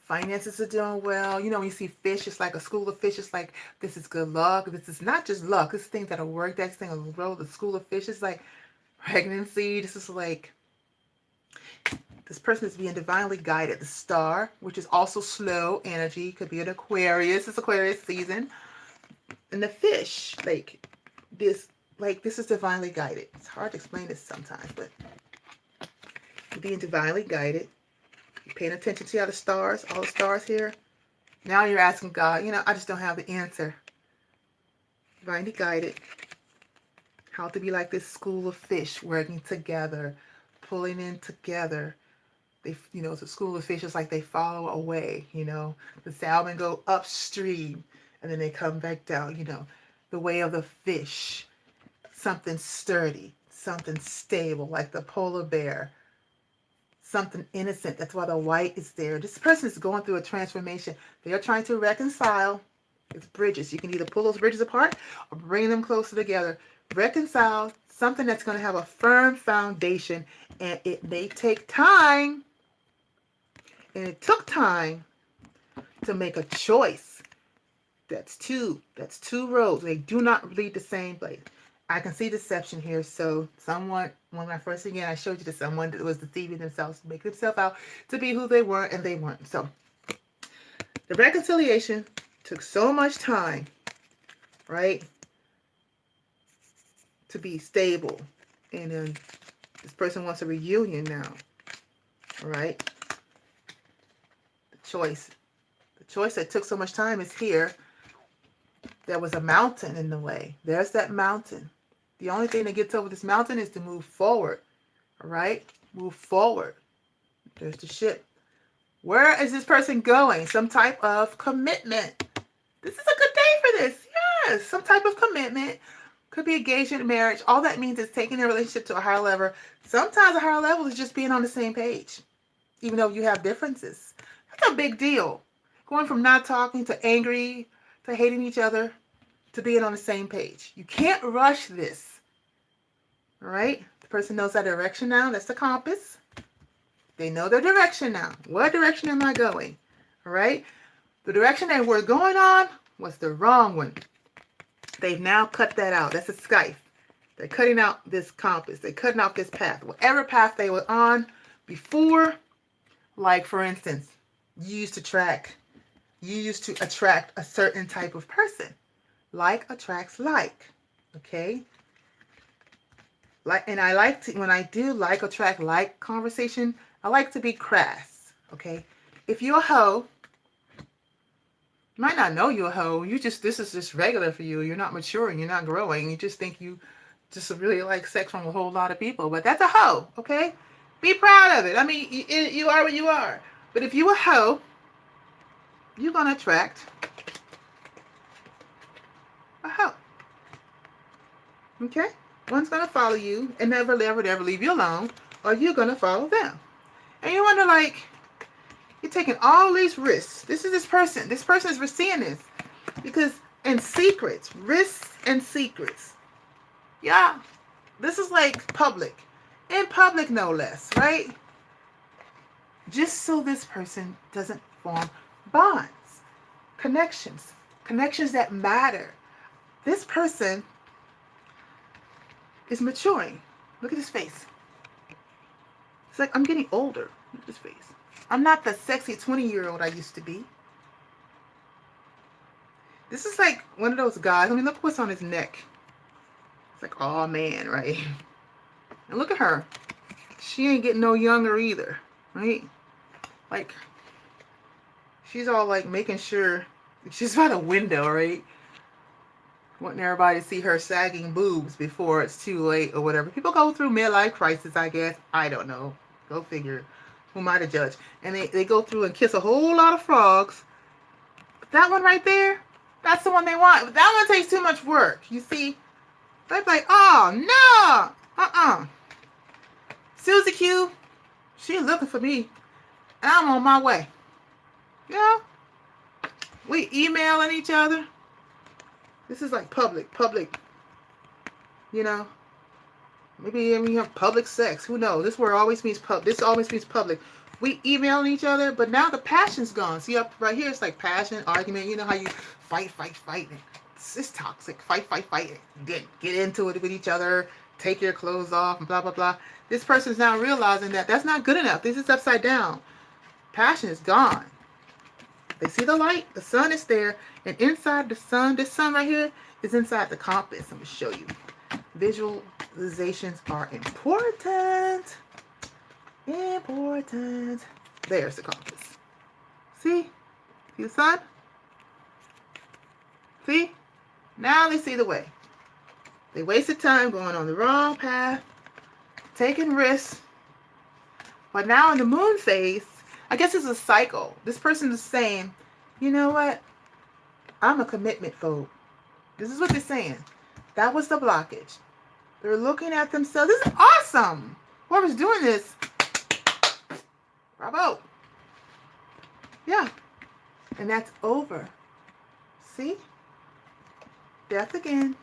finances are doing well. You know, when you see fish, it's like a school of fish. It's like, this is good luck. This is not just luck. This is things that'll work. That thing will grow. The school of fish is like pregnancy. This is like, this person is being divinely guided. The star, which is also slow energy, could be an Aquarius. It's Aquarius season. And the fish, like this is divinely guided. It's hard to explain this sometimes, but you're being divinely guided. You're paying attention to all the stars here. Now you're asking God, I just don't have the answer. Divinely guided. How to be like this school of fish, working together, pulling in together. It's a school of fish. It's like they follow away, The salmon go upstream and then they come back down, The way of the fish. Something sturdy, something stable, like the polar bear. Something innocent. That's why the white is there. This person is going through a transformation. They are trying to reconcile. It's bridges. You can either pull those bridges apart or bring them closer together. Reconcile something that's going to have a firm foundation, and it may take time. And it took time to make a choice. That's two roads. They do not lead the same place. I can see deception here. So when I first began, I showed you to someone that was deceiving themselves to make themselves out to be who they were, and they weren't. So the reconciliation took so much time, right, to be stable. And then this person wants a reunion now, all right? The choice that took so much time is here. There was a mountain in the way. There's that mountain. The only thing that gets over this mountain is to move forward. All right? Move forward. There's the ship. Where is this person going? Some type of commitment. This is a good day for this. Yes, some type of commitment. Could be engagement, marriage. All that means is taking a relationship to a higher level. Sometimes a higher level is just being on the same page, even though you have differences. That's a big deal. Going from not talking to angry to hating each other to being on the same page. You can't rush this. All right? The person knows that direction now. That's the compass. They know their direction now. What direction am I going? All right? The direction they were going on was the wrong one. They've now cut that out. That's a scythe. They're cutting out this compass. They're cutting out this path. Whatever path they were on before, like for instance, you used to attract a certain type of person. Like attracts like. Okay? And I like to, when I do like, attract, like conversation, I like to be crass. Okay? If you're a hoe, you might not know you're a hoe. This is just regular for you. You're not maturing. You're not growing. You just think you just really like sex from a whole lot of people. But that's a hoe. Okay? Be proud of it. I mean, you are what you are. But if you a hoe, you're going to attract a hoe. Okay? One's going to follow you and never, ever, ever leave you alone, or you're going to follow them. And you wonder, like, you're taking all these risks. This is this person. This person is seeing this. Because in secrets, risks and secrets. Yeah. This is like public. In public, no less, right? Just so this person doesn't form bonds, connections that matter. This person is maturing. Look at his face. It's like, I'm getting older. Look at his face. I'm not the sexy 20-year-old I used to be. This is like one of those guys. I mean, look what's on his neck. It's like, oh man, right? And look at her. She ain't getting no younger either, right? Like, she's all like making sure she's by the window, right? Wanting everybody to see her sagging boobs before it's too late or whatever. People go through midlife crisis, I guess. I don't know. Go figure. Who am I to judge? And they go through and kiss a whole lot of frogs. But that one right there, that's the one they want. But that one takes too much work. You see? They're like, oh, no. Susie Q, she looking for me. And I'm on my way. Yeah? We emailing each other. This is like public, you know. Maybe we have public sex. Who knows? This word always means this always means public. We emailing each other, but now the passion's gone. See up right here, it's like passion, argument. You know how you fight. It's toxic. Fight. Get into it with each other. Take your clothes off and blah blah blah. This person's now realizing that that's not good enough. This is upside down. Passion is gone. They see the light. The sun is there, and inside the sun, this sun right here is inside the compass. I'm gonna show you. Visualizations are important. There's the compass. See the sun? See? Now they see the way. They wasted time going on the wrong path, taking risks. But now in the moon phase, I guess it's a cycle. This person is saying, you know what? I'm a commitment phobe. This is what they're saying. That was the blockage. They're looking at themselves. This is awesome. Whoever's doing this, bravo. Yeah. And that's over. See? Death again.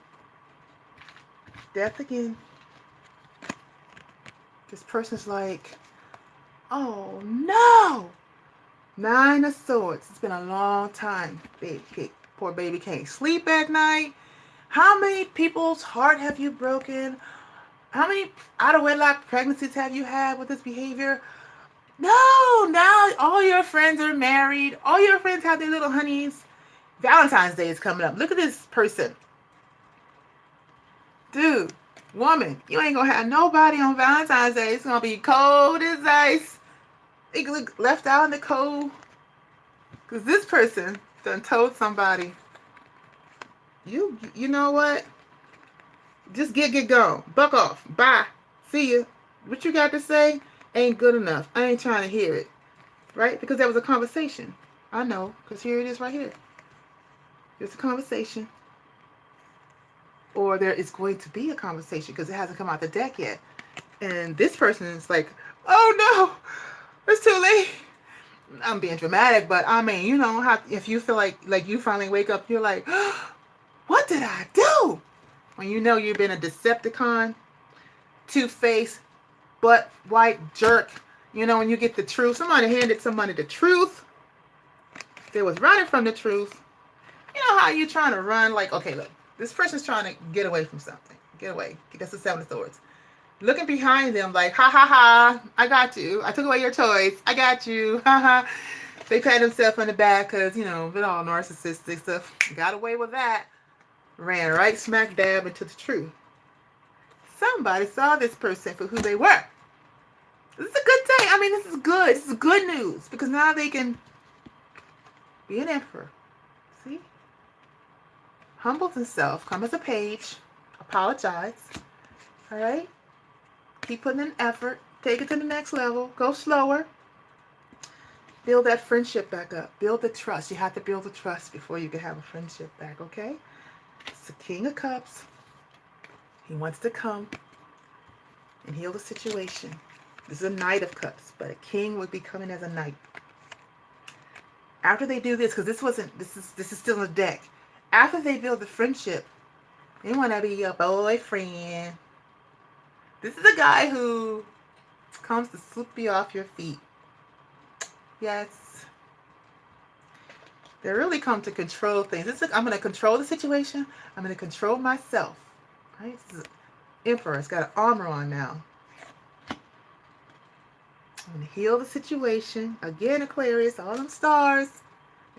This person's like, oh no. 9 of Swords. It's been a long time. Poor baby can't sleep at night. How many people's heart have you broken? How many out of wedlock pregnancies have you had with this behavior? No, now all your friends are married. All your friends have their little honeys. Valentine's Day is coming up. Look at this person. Dude, woman, you ain't gonna have nobody on Valentine's Day. It's gonna be cold as ice. They look left out in the cold. Because this person done told somebody, you know what? Just get going. Buck off. Bye. See ya. What you got to say ain't good enough. I ain't trying to hear it. Right? Because that was a conversation. I know. Because here it is right here. There's a conversation. Or there is going to be a conversation because it hasn't come out the deck yet. And this person is like, oh no, it's too late. I'm being dramatic, but I mean, you know, how, if you feel like you finally wake up, you're like, oh, what did I do? When you know you've been a Decepticon, two-faced, butt white jerk, you know, when you get the truth, somebody handed somebody the truth. They was running from the truth. You know how you trying to run, like, okay, look, this person's trying to get away from something. Get away. That's the 7 of Swords. Looking behind them like, ha ha ha, I got you. I took away your toys. I got you. Ha ha. They pat themselves on the back because, you know, they're all narcissistic stuff. Got away with that. Ran right smack dab into the truth. Somebody saw this person for who they were. This is a good day. I mean, this is good. This is good news because now they can be an emperor. See? Humbles himself. Come as a page. Apologize. All right? Keep putting in effort. Take it to the next level. Go slower. Build that friendship back up. Build the trust. You have to build the trust before you can have a friendship back, okay? It's the King of Cups. He wants to come and heal the situation. This is a Knight of Cups, but a king would be coming as a knight. After they do this, because this is still in the deck. After they build the friendship, they want to be your boyfriend. This is a guy who comes to swoop you off your feet. Yes. They really come to control things. I'm going to control the situation. I'm going to control myself. Right? This is Emperor. It's got an armor on now. I'm going to heal the situation. Again, Aquarius, all them stars.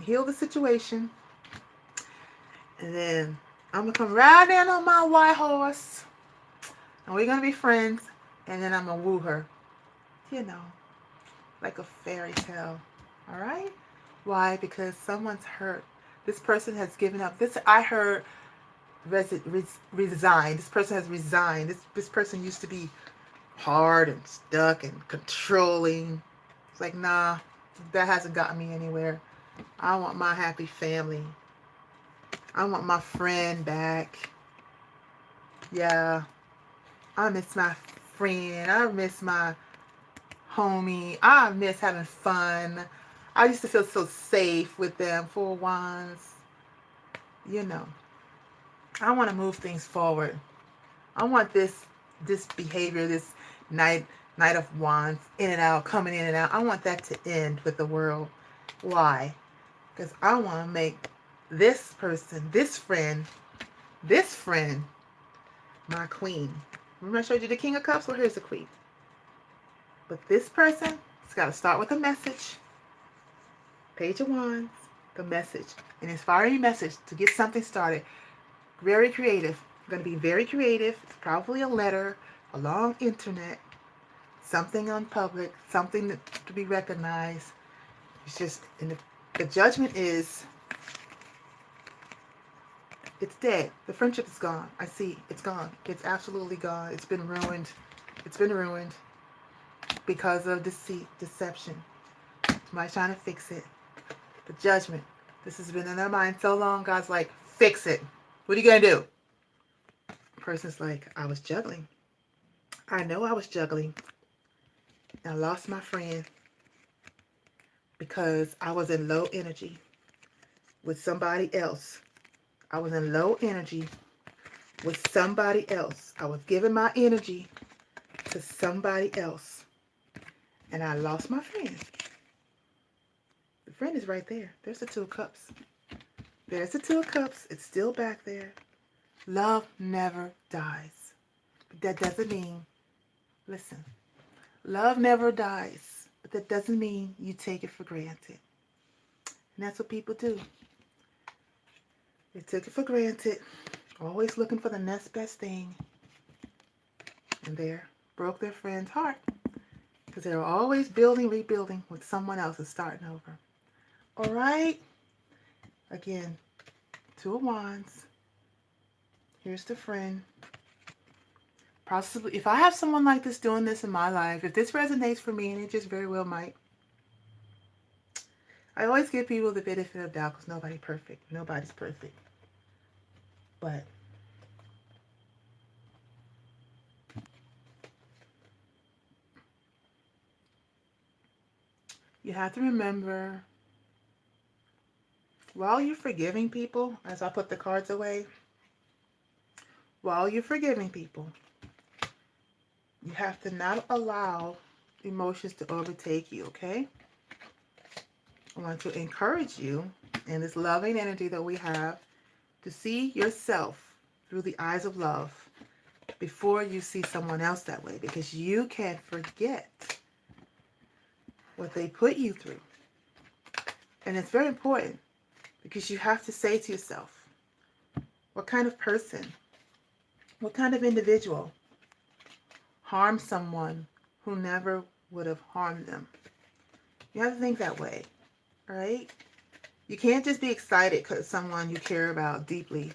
Heal the situation. And then I'm going to come right in on my white horse. And we're going to be friends. And then I'm going to woo her. You know, like a fairy tale. All right? Why? Because someone's hurt. This person has given up. I heard resign. This person has resigned. This person used to be hard and stuck and controlling. It's like, nah, that hasn't gotten me anywhere. I want my happy family. I want my friend back. Yeah, I miss my friend. I miss my homie. I miss having fun. I used to feel so safe with them for once. You know, I want to move things forward. I want this behavior, this Knight of Wands, in and out, coming in and out. I want that to end with the world. Why? Because I want to make this person, this friend, my queen. Remember I showed you the King of Cups? Well, here's the Queen. But this person, it's got to start with a message. Page of Wands, the message. An inspiring message to get something started. Very creative. Going to be very creative. It's probably a letter, a long internet, something on public, something to be recognized. It's just, and the judgment is, it's dead. The friendship is gone. I see. It's gone. It's absolutely gone. It's been ruined. It's been ruined because of deceit, deception. Somebody's trying to fix it. The judgment. This has been in their mind so long. God's like, fix it. What are you going to do? The person's like, I was juggling. I know I was juggling. I lost my friend because I was in low energy with somebody else. I was in low energy with somebody else. I was giving my energy to somebody else. And I lost my friend. The friend is right there. There's the Two of Cups. There's the Two of Cups. It's still back there. Love never dies. But that doesn't mean, listen, love never dies. But that doesn't mean you take it for granted. And that's what people do. They took it for granted. Always looking for the next best thing. And there, broke their friend's heart. Because they were always building, rebuilding with someone else and starting over. All right. Again, Two of Wands. Here's the friend. Possibly, if I have someone like this doing this in my life, if this resonates for me, and it just very well might, I always give people the benefit of doubt because nobody's perfect. Nobody's perfect. But you have to remember, while you're forgiving people, as I put the cards away, while you're forgiving people, you have to not allow emotions to overtake you, okay? I want to encourage you in this loving energy that we have to see yourself through the eyes of love before you see someone else that way, because you can forget what they put you through. And it's very important because you have to say to yourself, what kind of person, what kind of individual harmed someone who never would have harmed them? You have to think that way, all right? You can't just be excited because someone you care about deeply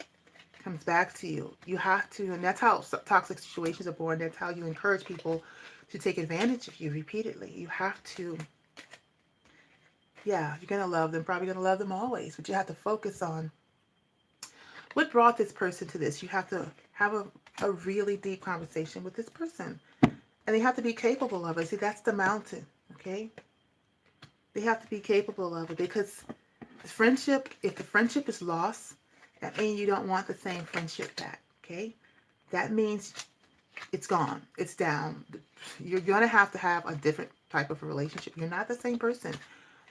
comes back to you. You have to, and that's how toxic situations are born. That's how you encourage people to take advantage of you repeatedly. You have to, yeah, you're going to love them, probably going to love them always, but you have to focus on what brought this person to this. You have to have a really deep conversation with this person. And they have to be capable of it. See, that's the mountain, okay? They have to be capable of it, because the friendship, if the friendship is lost, that means you don't want the same friendship back, okay? That means it's gone. It's down. You're going to have a different type of a relationship. You're not the same person.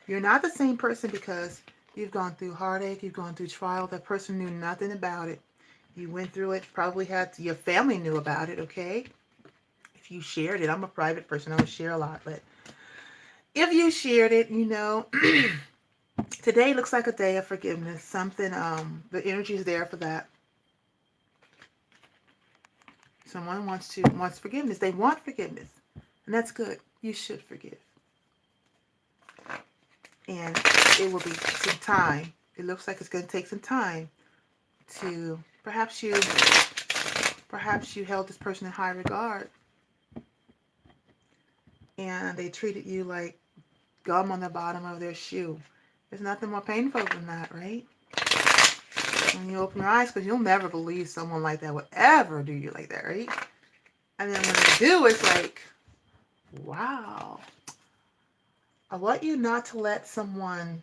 You're not the same person because you've gone through heartache. You've gone through trial. That person knew nothing about it. You went through it. Probably your family knew about it, okay? If you shared it. I'm a private person. I don't share a lot. But if you shared it, you know, today looks like a day of forgiveness. Something, the energy is there for that. Someone wants forgiveness. They want forgiveness. And that's good. You should forgive. And it will be some time. It looks like it's going to take some time to, perhaps you held this person in high regard and they treated you like gum on the bottom of their shoe. There's nothing more painful than that, right? When you open your eyes, because you'll never believe someone like that would ever do you like that, right? And then when they do, it's like, wow. I want you not to let someone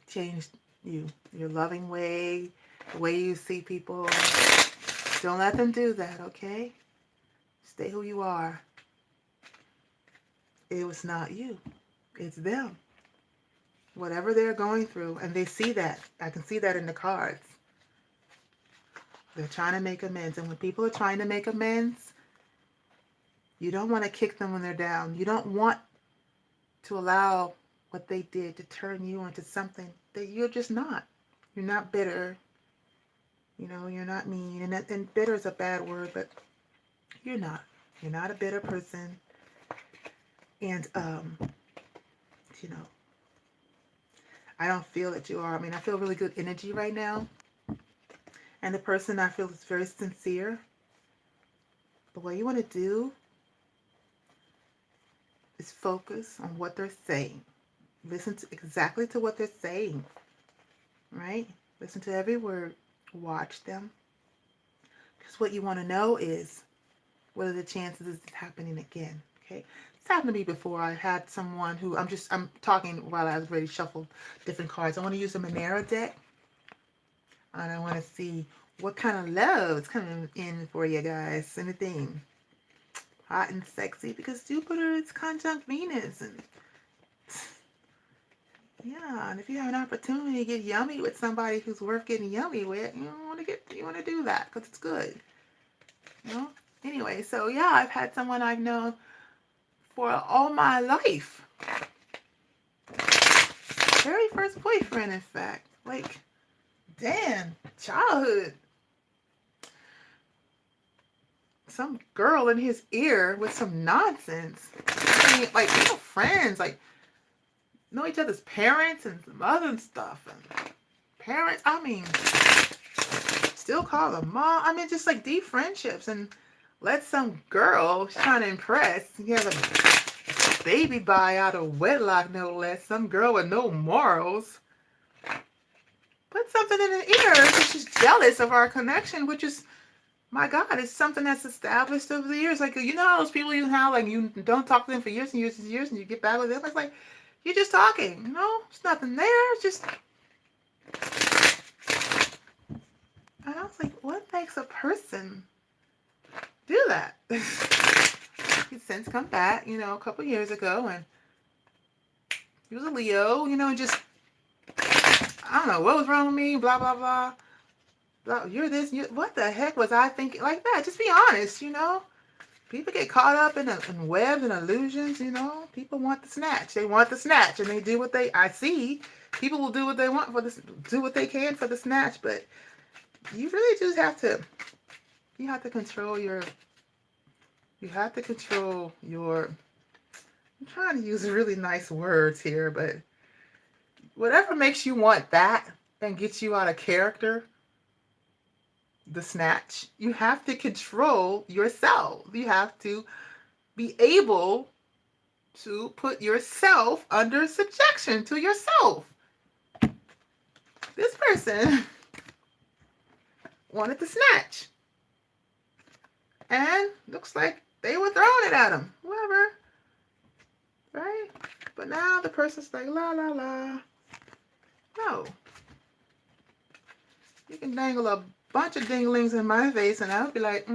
change you, your loving way, the way you see people. Don't let them do that, okay? Stay who you are. It was not you. It's them. Whatever they're going through, and they see that. I can see that in the cards. They're trying to make amends. And when people are trying to make amends, you don't want to kick them when they're down. You don't want to allow what they did to turn you into something that you're just not. You're not bitter. You know, you're not mean. And bitter is a bad word, but you're not. You're not a bitter person. And, you know, I don't feel that you are. I mean, I feel really good energy right now. And the person I feel is very sincere. But what you want to do is focus on what they're saying. Listen exactly to what they're saying. Right? Listen to every word. Watch them. Because what you want to know is, what are the chances of this happening again? Okay? It's happened to me before. I had someone who, I'm talking while I was ready to shuffle different cards. I want to use a Monero deck. And I want to see what kind of love is coming in for you guys. Anything hot and sexy, because Jupiter is conjunct Venus. And yeah, and if you have an opportunity to get yummy with somebody who's worth getting yummy with, you want to do that because it's good. You know? Anyway, so yeah, I've had someone I've known for all my life. Very first boyfriend, in fact. Like, damn, childhood. Some girl in his ear with some nonsense. I mean, like, we were friends, like, know each other's parents and some other stuff. And parents, I mean, still call them mom. I mean, just like deep friendships. And let some girl trying to impress. He has a baby by out of wedlock, no less. Some girl with no morals. Put something in her ear because she's jealous of our connection, which is, my God, it's something that's established over the years. Like, you know how those people you have, like, you don't talk to them for years and years and years, and you get back with them? It's like, you're just talking, you know? There's nothing there. It's just... And I was like, what makes a person do that? He's since come back, you know, a couple years ago, and he was a Leo, you know, just, I don't know what was wrong with me, blah, blah, blah. You're this, what the heck was I thinking like that? Just be honest, you know? People get caught up in webs and illusions, you know? People want the snatch. They want the snatch, and they do what I see. People will do what they want do what they can for the snatch, but you really just have to, control your, I'm trying to use really nice words here, but whatever makes you want that and gets you out of character, the snatch. You have to control yourself. You have to be able to put yourself under subjection to yourself. This person wanted the snatch. And looks like they were throwing it at him. Whatever. Right? But now the person's like, la, la, la. No. You can dangle a bunch of dinglings in my face and I'll be like,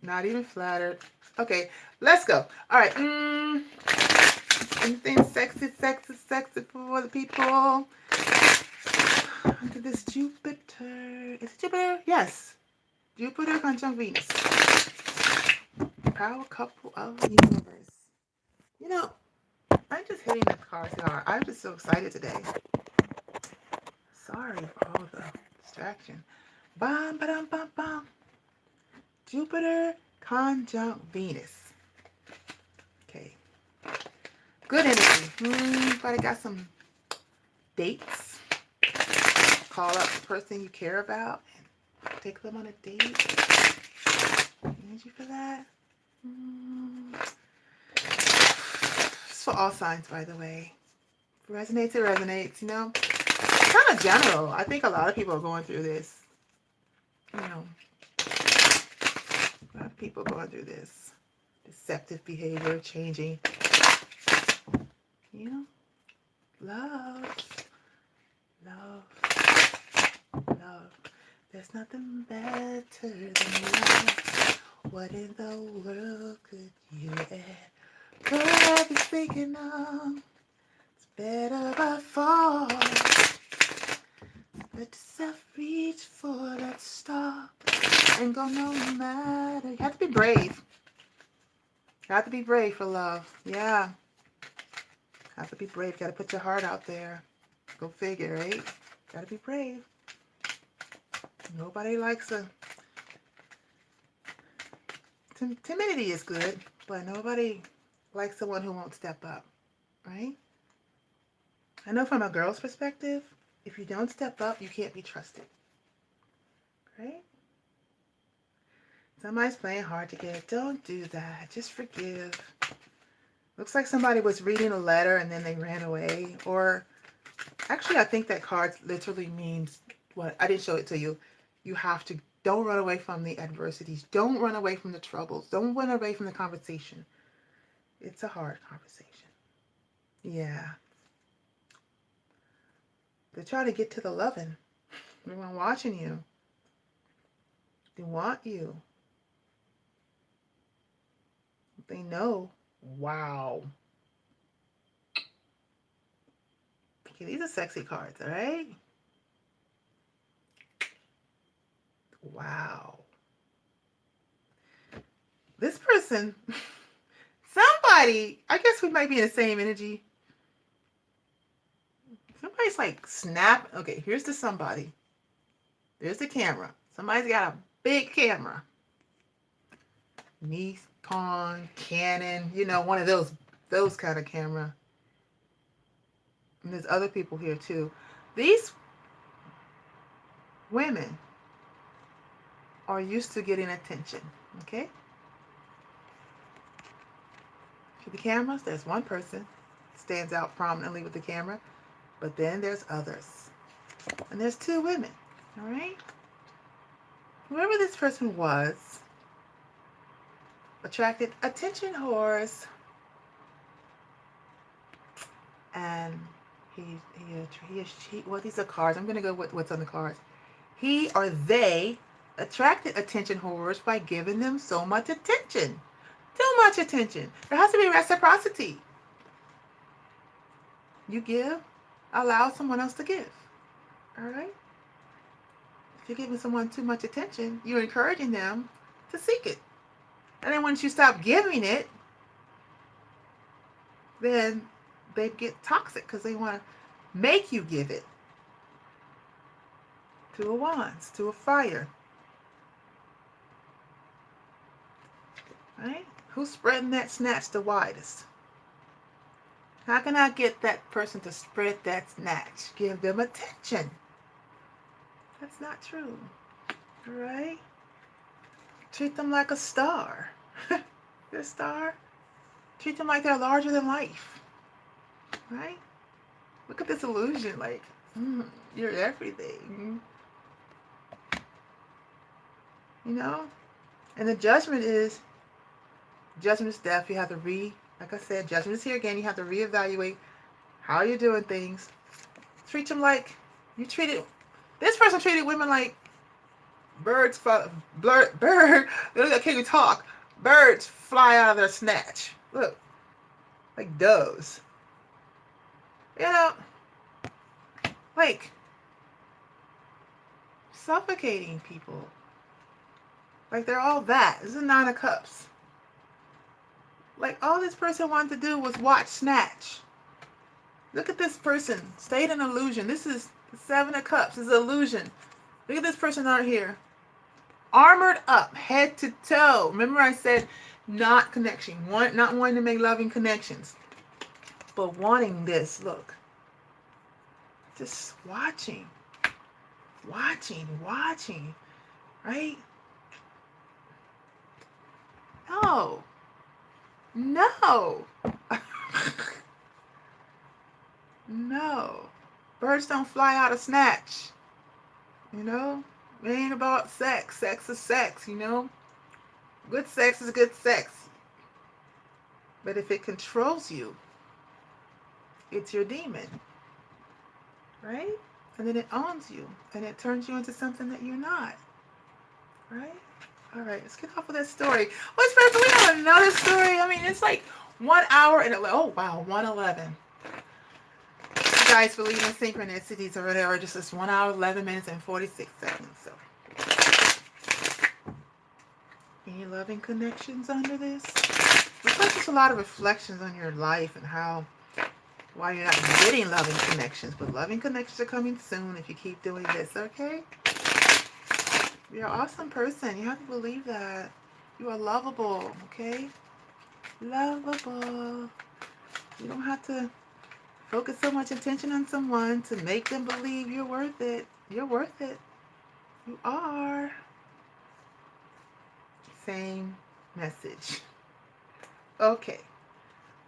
not even flattered. Okay, let's go. All right. Anything sexy, sexy, sexy for the people? Under this Jupiter. Is it Jupiter? Yes. Jupiter conjunct Venus. Power couple of the universe. You know, I'm just hitting the cards hard. I'm just so excited today. Sorry for all the distraction. Bam, ba-dum, bam, bam. Jupiter conjunct Venus. Okay. Good energy. But I got some dates. Call up the person you care about and take them on a date. Energy for that. It's for all signs, by the way. If it resonates, it resonates, you know. It's kind of general. I think a lot of people are going through this. You know. A lot of people going through this. Deceptive behavior, changing. You know. Love. Love. Love. There's nothing better than love. What in the world could you ever be thinking of? It's better by far. Let yourself reach for that star and go no matter. You have to be brave. You have to be brave for love. Yeah. You have to be brave. You got to put your heart out there. Go figure, right? Got to be brave. Nobody likes a... Timidity is good, but nobody likes someone who won't step up, right? I know from a girl's perspective, if you don't step up, you can't be trusted, right? Somebody's playing hard to get. Don't do that. Just forgive. Looks like somebody was reading a letter and then they ran away. Or actually, I think that card literally means what? I didn't show it to you. You have to, don't run away from the adversities. Don't run away from the troubles. Don't run away from the conversation. It's a hard conversation. Yeah. They're trying to get to the loving. They're watching you. They want you. They know. Wow. Okay, these are sexy cards, all right? Wow. This person, somebody, I guess we might be in the same energy. Somebody's like snap. Okay, here's the somebody. There's the camera. Somebody's got a big camera. Nikon, Canon, you know, one of those kind of camera. And there's other people here too. These women are used to getting attention, okay? See the cameras? There's one person stands out prominently with the camera, but then there's others. And there's two women, all right? Whoever this person was attracted attention whores, and well, these are cards. I'm going to go with what's on the cards. He or they attracted attention whores by giving them so much attention. Too much attention. There has to be reciprocity. You give, allow someone else to give. All right? If you're giving someone too much attention, you're encouraging them to seek it. And then once you stop giving it, then they get toxic because they want to make you give it. Two of Wands, Two of Fire. Right? Who's spreading that snatch the widest? How can I get that person to spread that snatch? Give them attention. That's not true. All right? Treat them like a star. You're a star. Treat them like they're larger than life. Right? Look at this illusion. Like, you're everything. You know? And the judgment is death. You have to like I said, judgment is here again. You have to reevaluate how you're doing things. Treat them like this person treated women like birds, can't even talk. Birds fly out of their snatch. Look, like doves. You know, like suffocating people. Like they're all that. This is a 9 of Cups. Like all this person wanted to do was watch Snatch. Look at this person. Stayed in illusion. This is the 7 of Cups. This is illusion. Look at this person out here. Armored up, head to toe. Remember I said not connection. Not wanting to make loving connections. But wanting this. Look. Just watching. Watching. Right? No. No. Birds don't fly out of snatch. You know? It ain't about sex. Sex is sex, you know? Good sex is good sex. But if it controls you, it's your demon. Right? And then it owns you. And it turns you into something that you're not. Right? Alright, let's get off of that story. What's first? We have another story. I mean, it's like 1 hour and 1:11. You guys believe in synchronicities or whatever. Just this 1 hour, 11 minutes, and 46 seconds. So, any loving connections under this? Looks like there's a lot of reflections on your life and why you're not getting loving connections. But loving connections are coming soon if you keep doing this, okay? You're an awesome person. You have to believe that. You are lovable, okay? Lovable. You don't have to focus so much attention on someone to make them believe you're worth it. You're worth it. You are. Same message. Okay.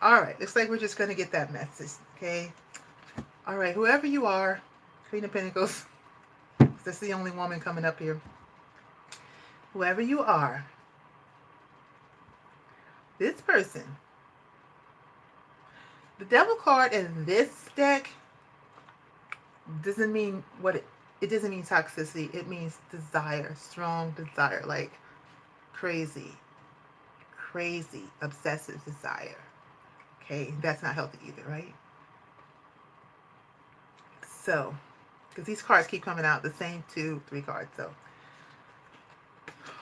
All right. Looks like we're just going to get that message, okay? All right. Whoever you are, Queen of Pentacles. That's the only woman coming up here. Whoever you are, this person, the Devil card in this deck doesn't mean it doesn't mean toxicity. It means desire, strong desire, like crazy, obsessive desire. Okay, that's not healthy either, right? So, because these cards keep coming out, the same 2, 3 cards. So,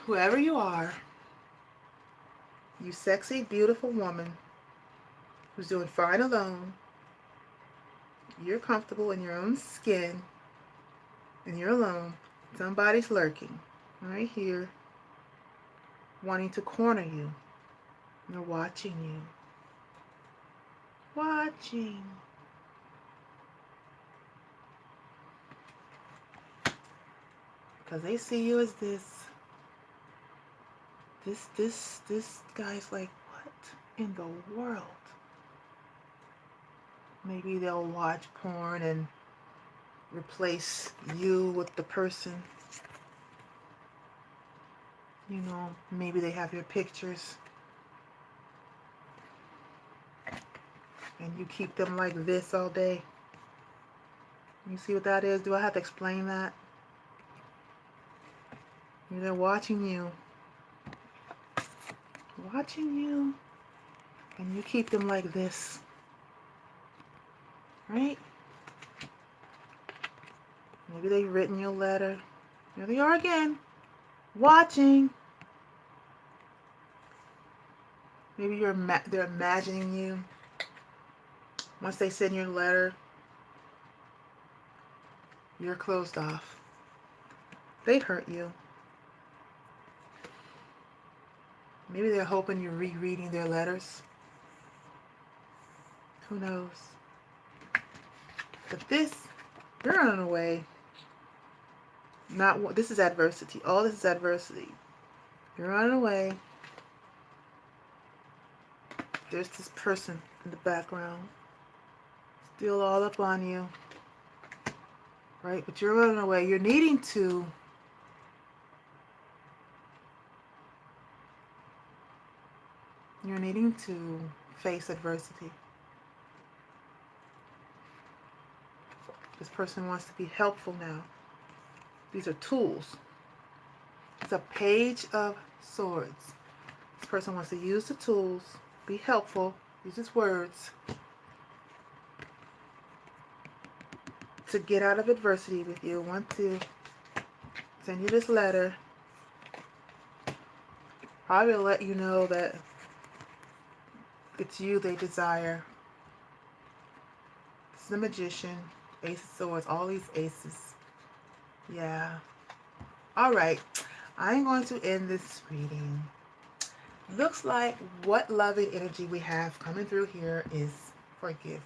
whoever you are, you sexy, beautiful woman who's doing fine alone, you're comfortable in your own skin, and you're alone, somebody's lurking right here, wanting to corner you. They're watching you. Watching. Because they see you as this guy's like, what in the world? Maybe they'll watch porn and replace you with the person. You know, maybe they have your pictures. And you keep them like this all day. You see what that is? Do I have to explain that? They're watching you. Watching you. And you keep them like this. Right? Maybe they've written you a letter. Here they are again. Watching. Maybe they're imagining you. Once they send your letter, you're closed off. They hurt you. Maybe they're hoping you're rereading their letters. Who knows? But this, you're on the way. Not this is adversity. All this is adversity. You're running away. There's this person in the background, still all up on you, right? But you're running away. You're needing to face adversity. This person wants to be helpful now. These are tools. It's a page of swords. This person wants to use the tools, be helpful, use his words to get out of adversity with you. Want to send you this letter. Probably will let you know that it's you they desire. This is the Magician, Ace of Swords, all these aces. Yeah. All right. I'm going to end this reading. Looks like what loving energy we have coming through here is forgiveness.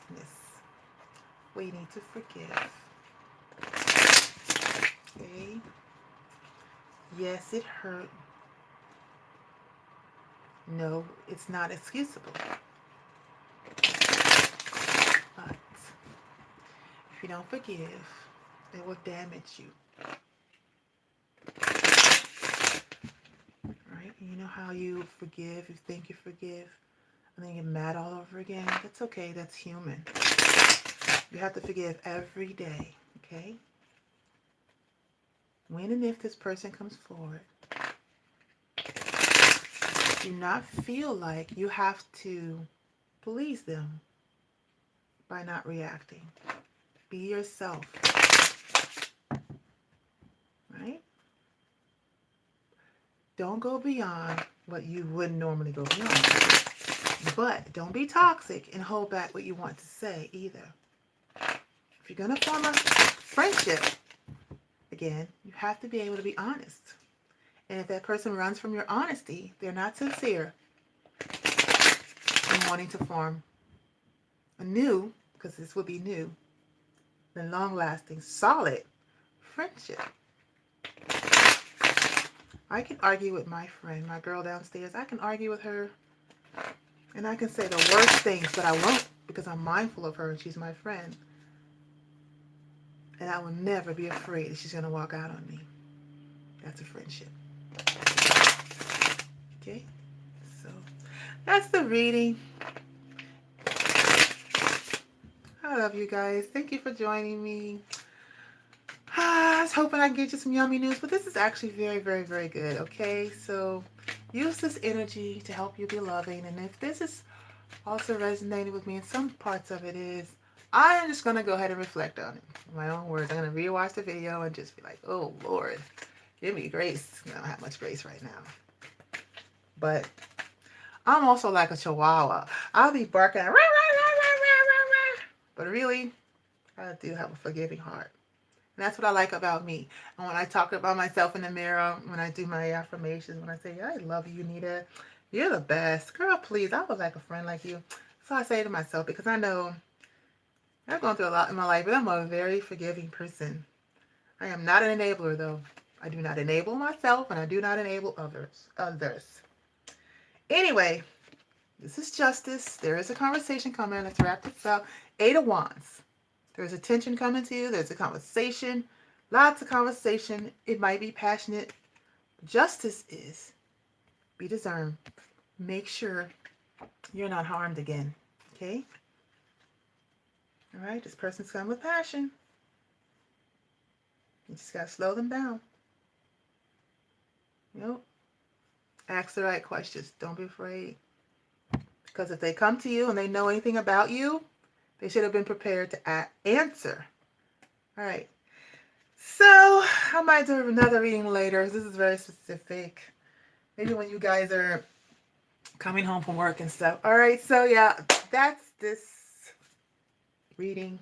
We need to forgive. Okay. Yes, it hurt. No, it's not excusable. But if you don't forgive, it will damage you. Right? You know how you forgive, you think you forgive, and then you get mad all over again? That's okay, that's human. You have to forgive every day, okay? When and if this person comes forward, do not feel like you have to please them by not reacting. Be yourself. Right? Don't go beyond what you wouldn't normally go beyond. But don't be toxic and hold back what you want to say either. If you're going to form a friendship, again, you have to be able to be honest. And if that person runs from your honesty, they're not sincere in wanting to form a new, because this will be new, and long-lasting, solid friendship. I can argue with my friend, my girl downstairs. I can argue with her, and I can say the worst things, but I won't because I'm mindful of her and she's my friend. And I will never be afraid that she's going to walk out on me. That's a friendship. Okay, so that's the reading. I love you guys. Thank you for joining me. I was hoping I can get you some yummy news, but this is actually very, very, very good. Okay, so use this energy to help you be loving. And if this is also resonating with me, and some parts of it is, I'm just going to go ahead and reflect on it. In my own words, I'm going to rewatch the video and just be like, oh, Lord, give me grace. I don't have much grace right now. But I'm also like a chihuahua. I'll be barking, rah, rah, rah, rah, rah, rah. But really, I do have a forgiving heart. And that's what I like about me. And when I talk about myself in the mirror, when I do my affirmations, when I say, I love you, Nita, you're the best. Girl, please, I would like a friend like you. So I say to myself, because I know I've gone through a lot in my life, but I'm a very forgiving person. I am not an enabler, though. I do not enable myself, and I do not enable others. Anyway, this is justice. There is a conversation coming. Let's wrap this up. 8 of Wands. There's a tension coming to you. There's a conversation. Lots of conversation. It might be passionate. Justice is be discerned. Make sure you're not harmed again. Okay? All right? This person's coming with passion. You just got to slow them down. Yep. Ask the right questions. Don't be afraid. Because if they come to you and they know anything about you, they should have been prepared to answer. All right. So I might do another reading later. This is very specific. Maybe when you guys are coming home from work and stuff. All right. So yeah, that's this reading.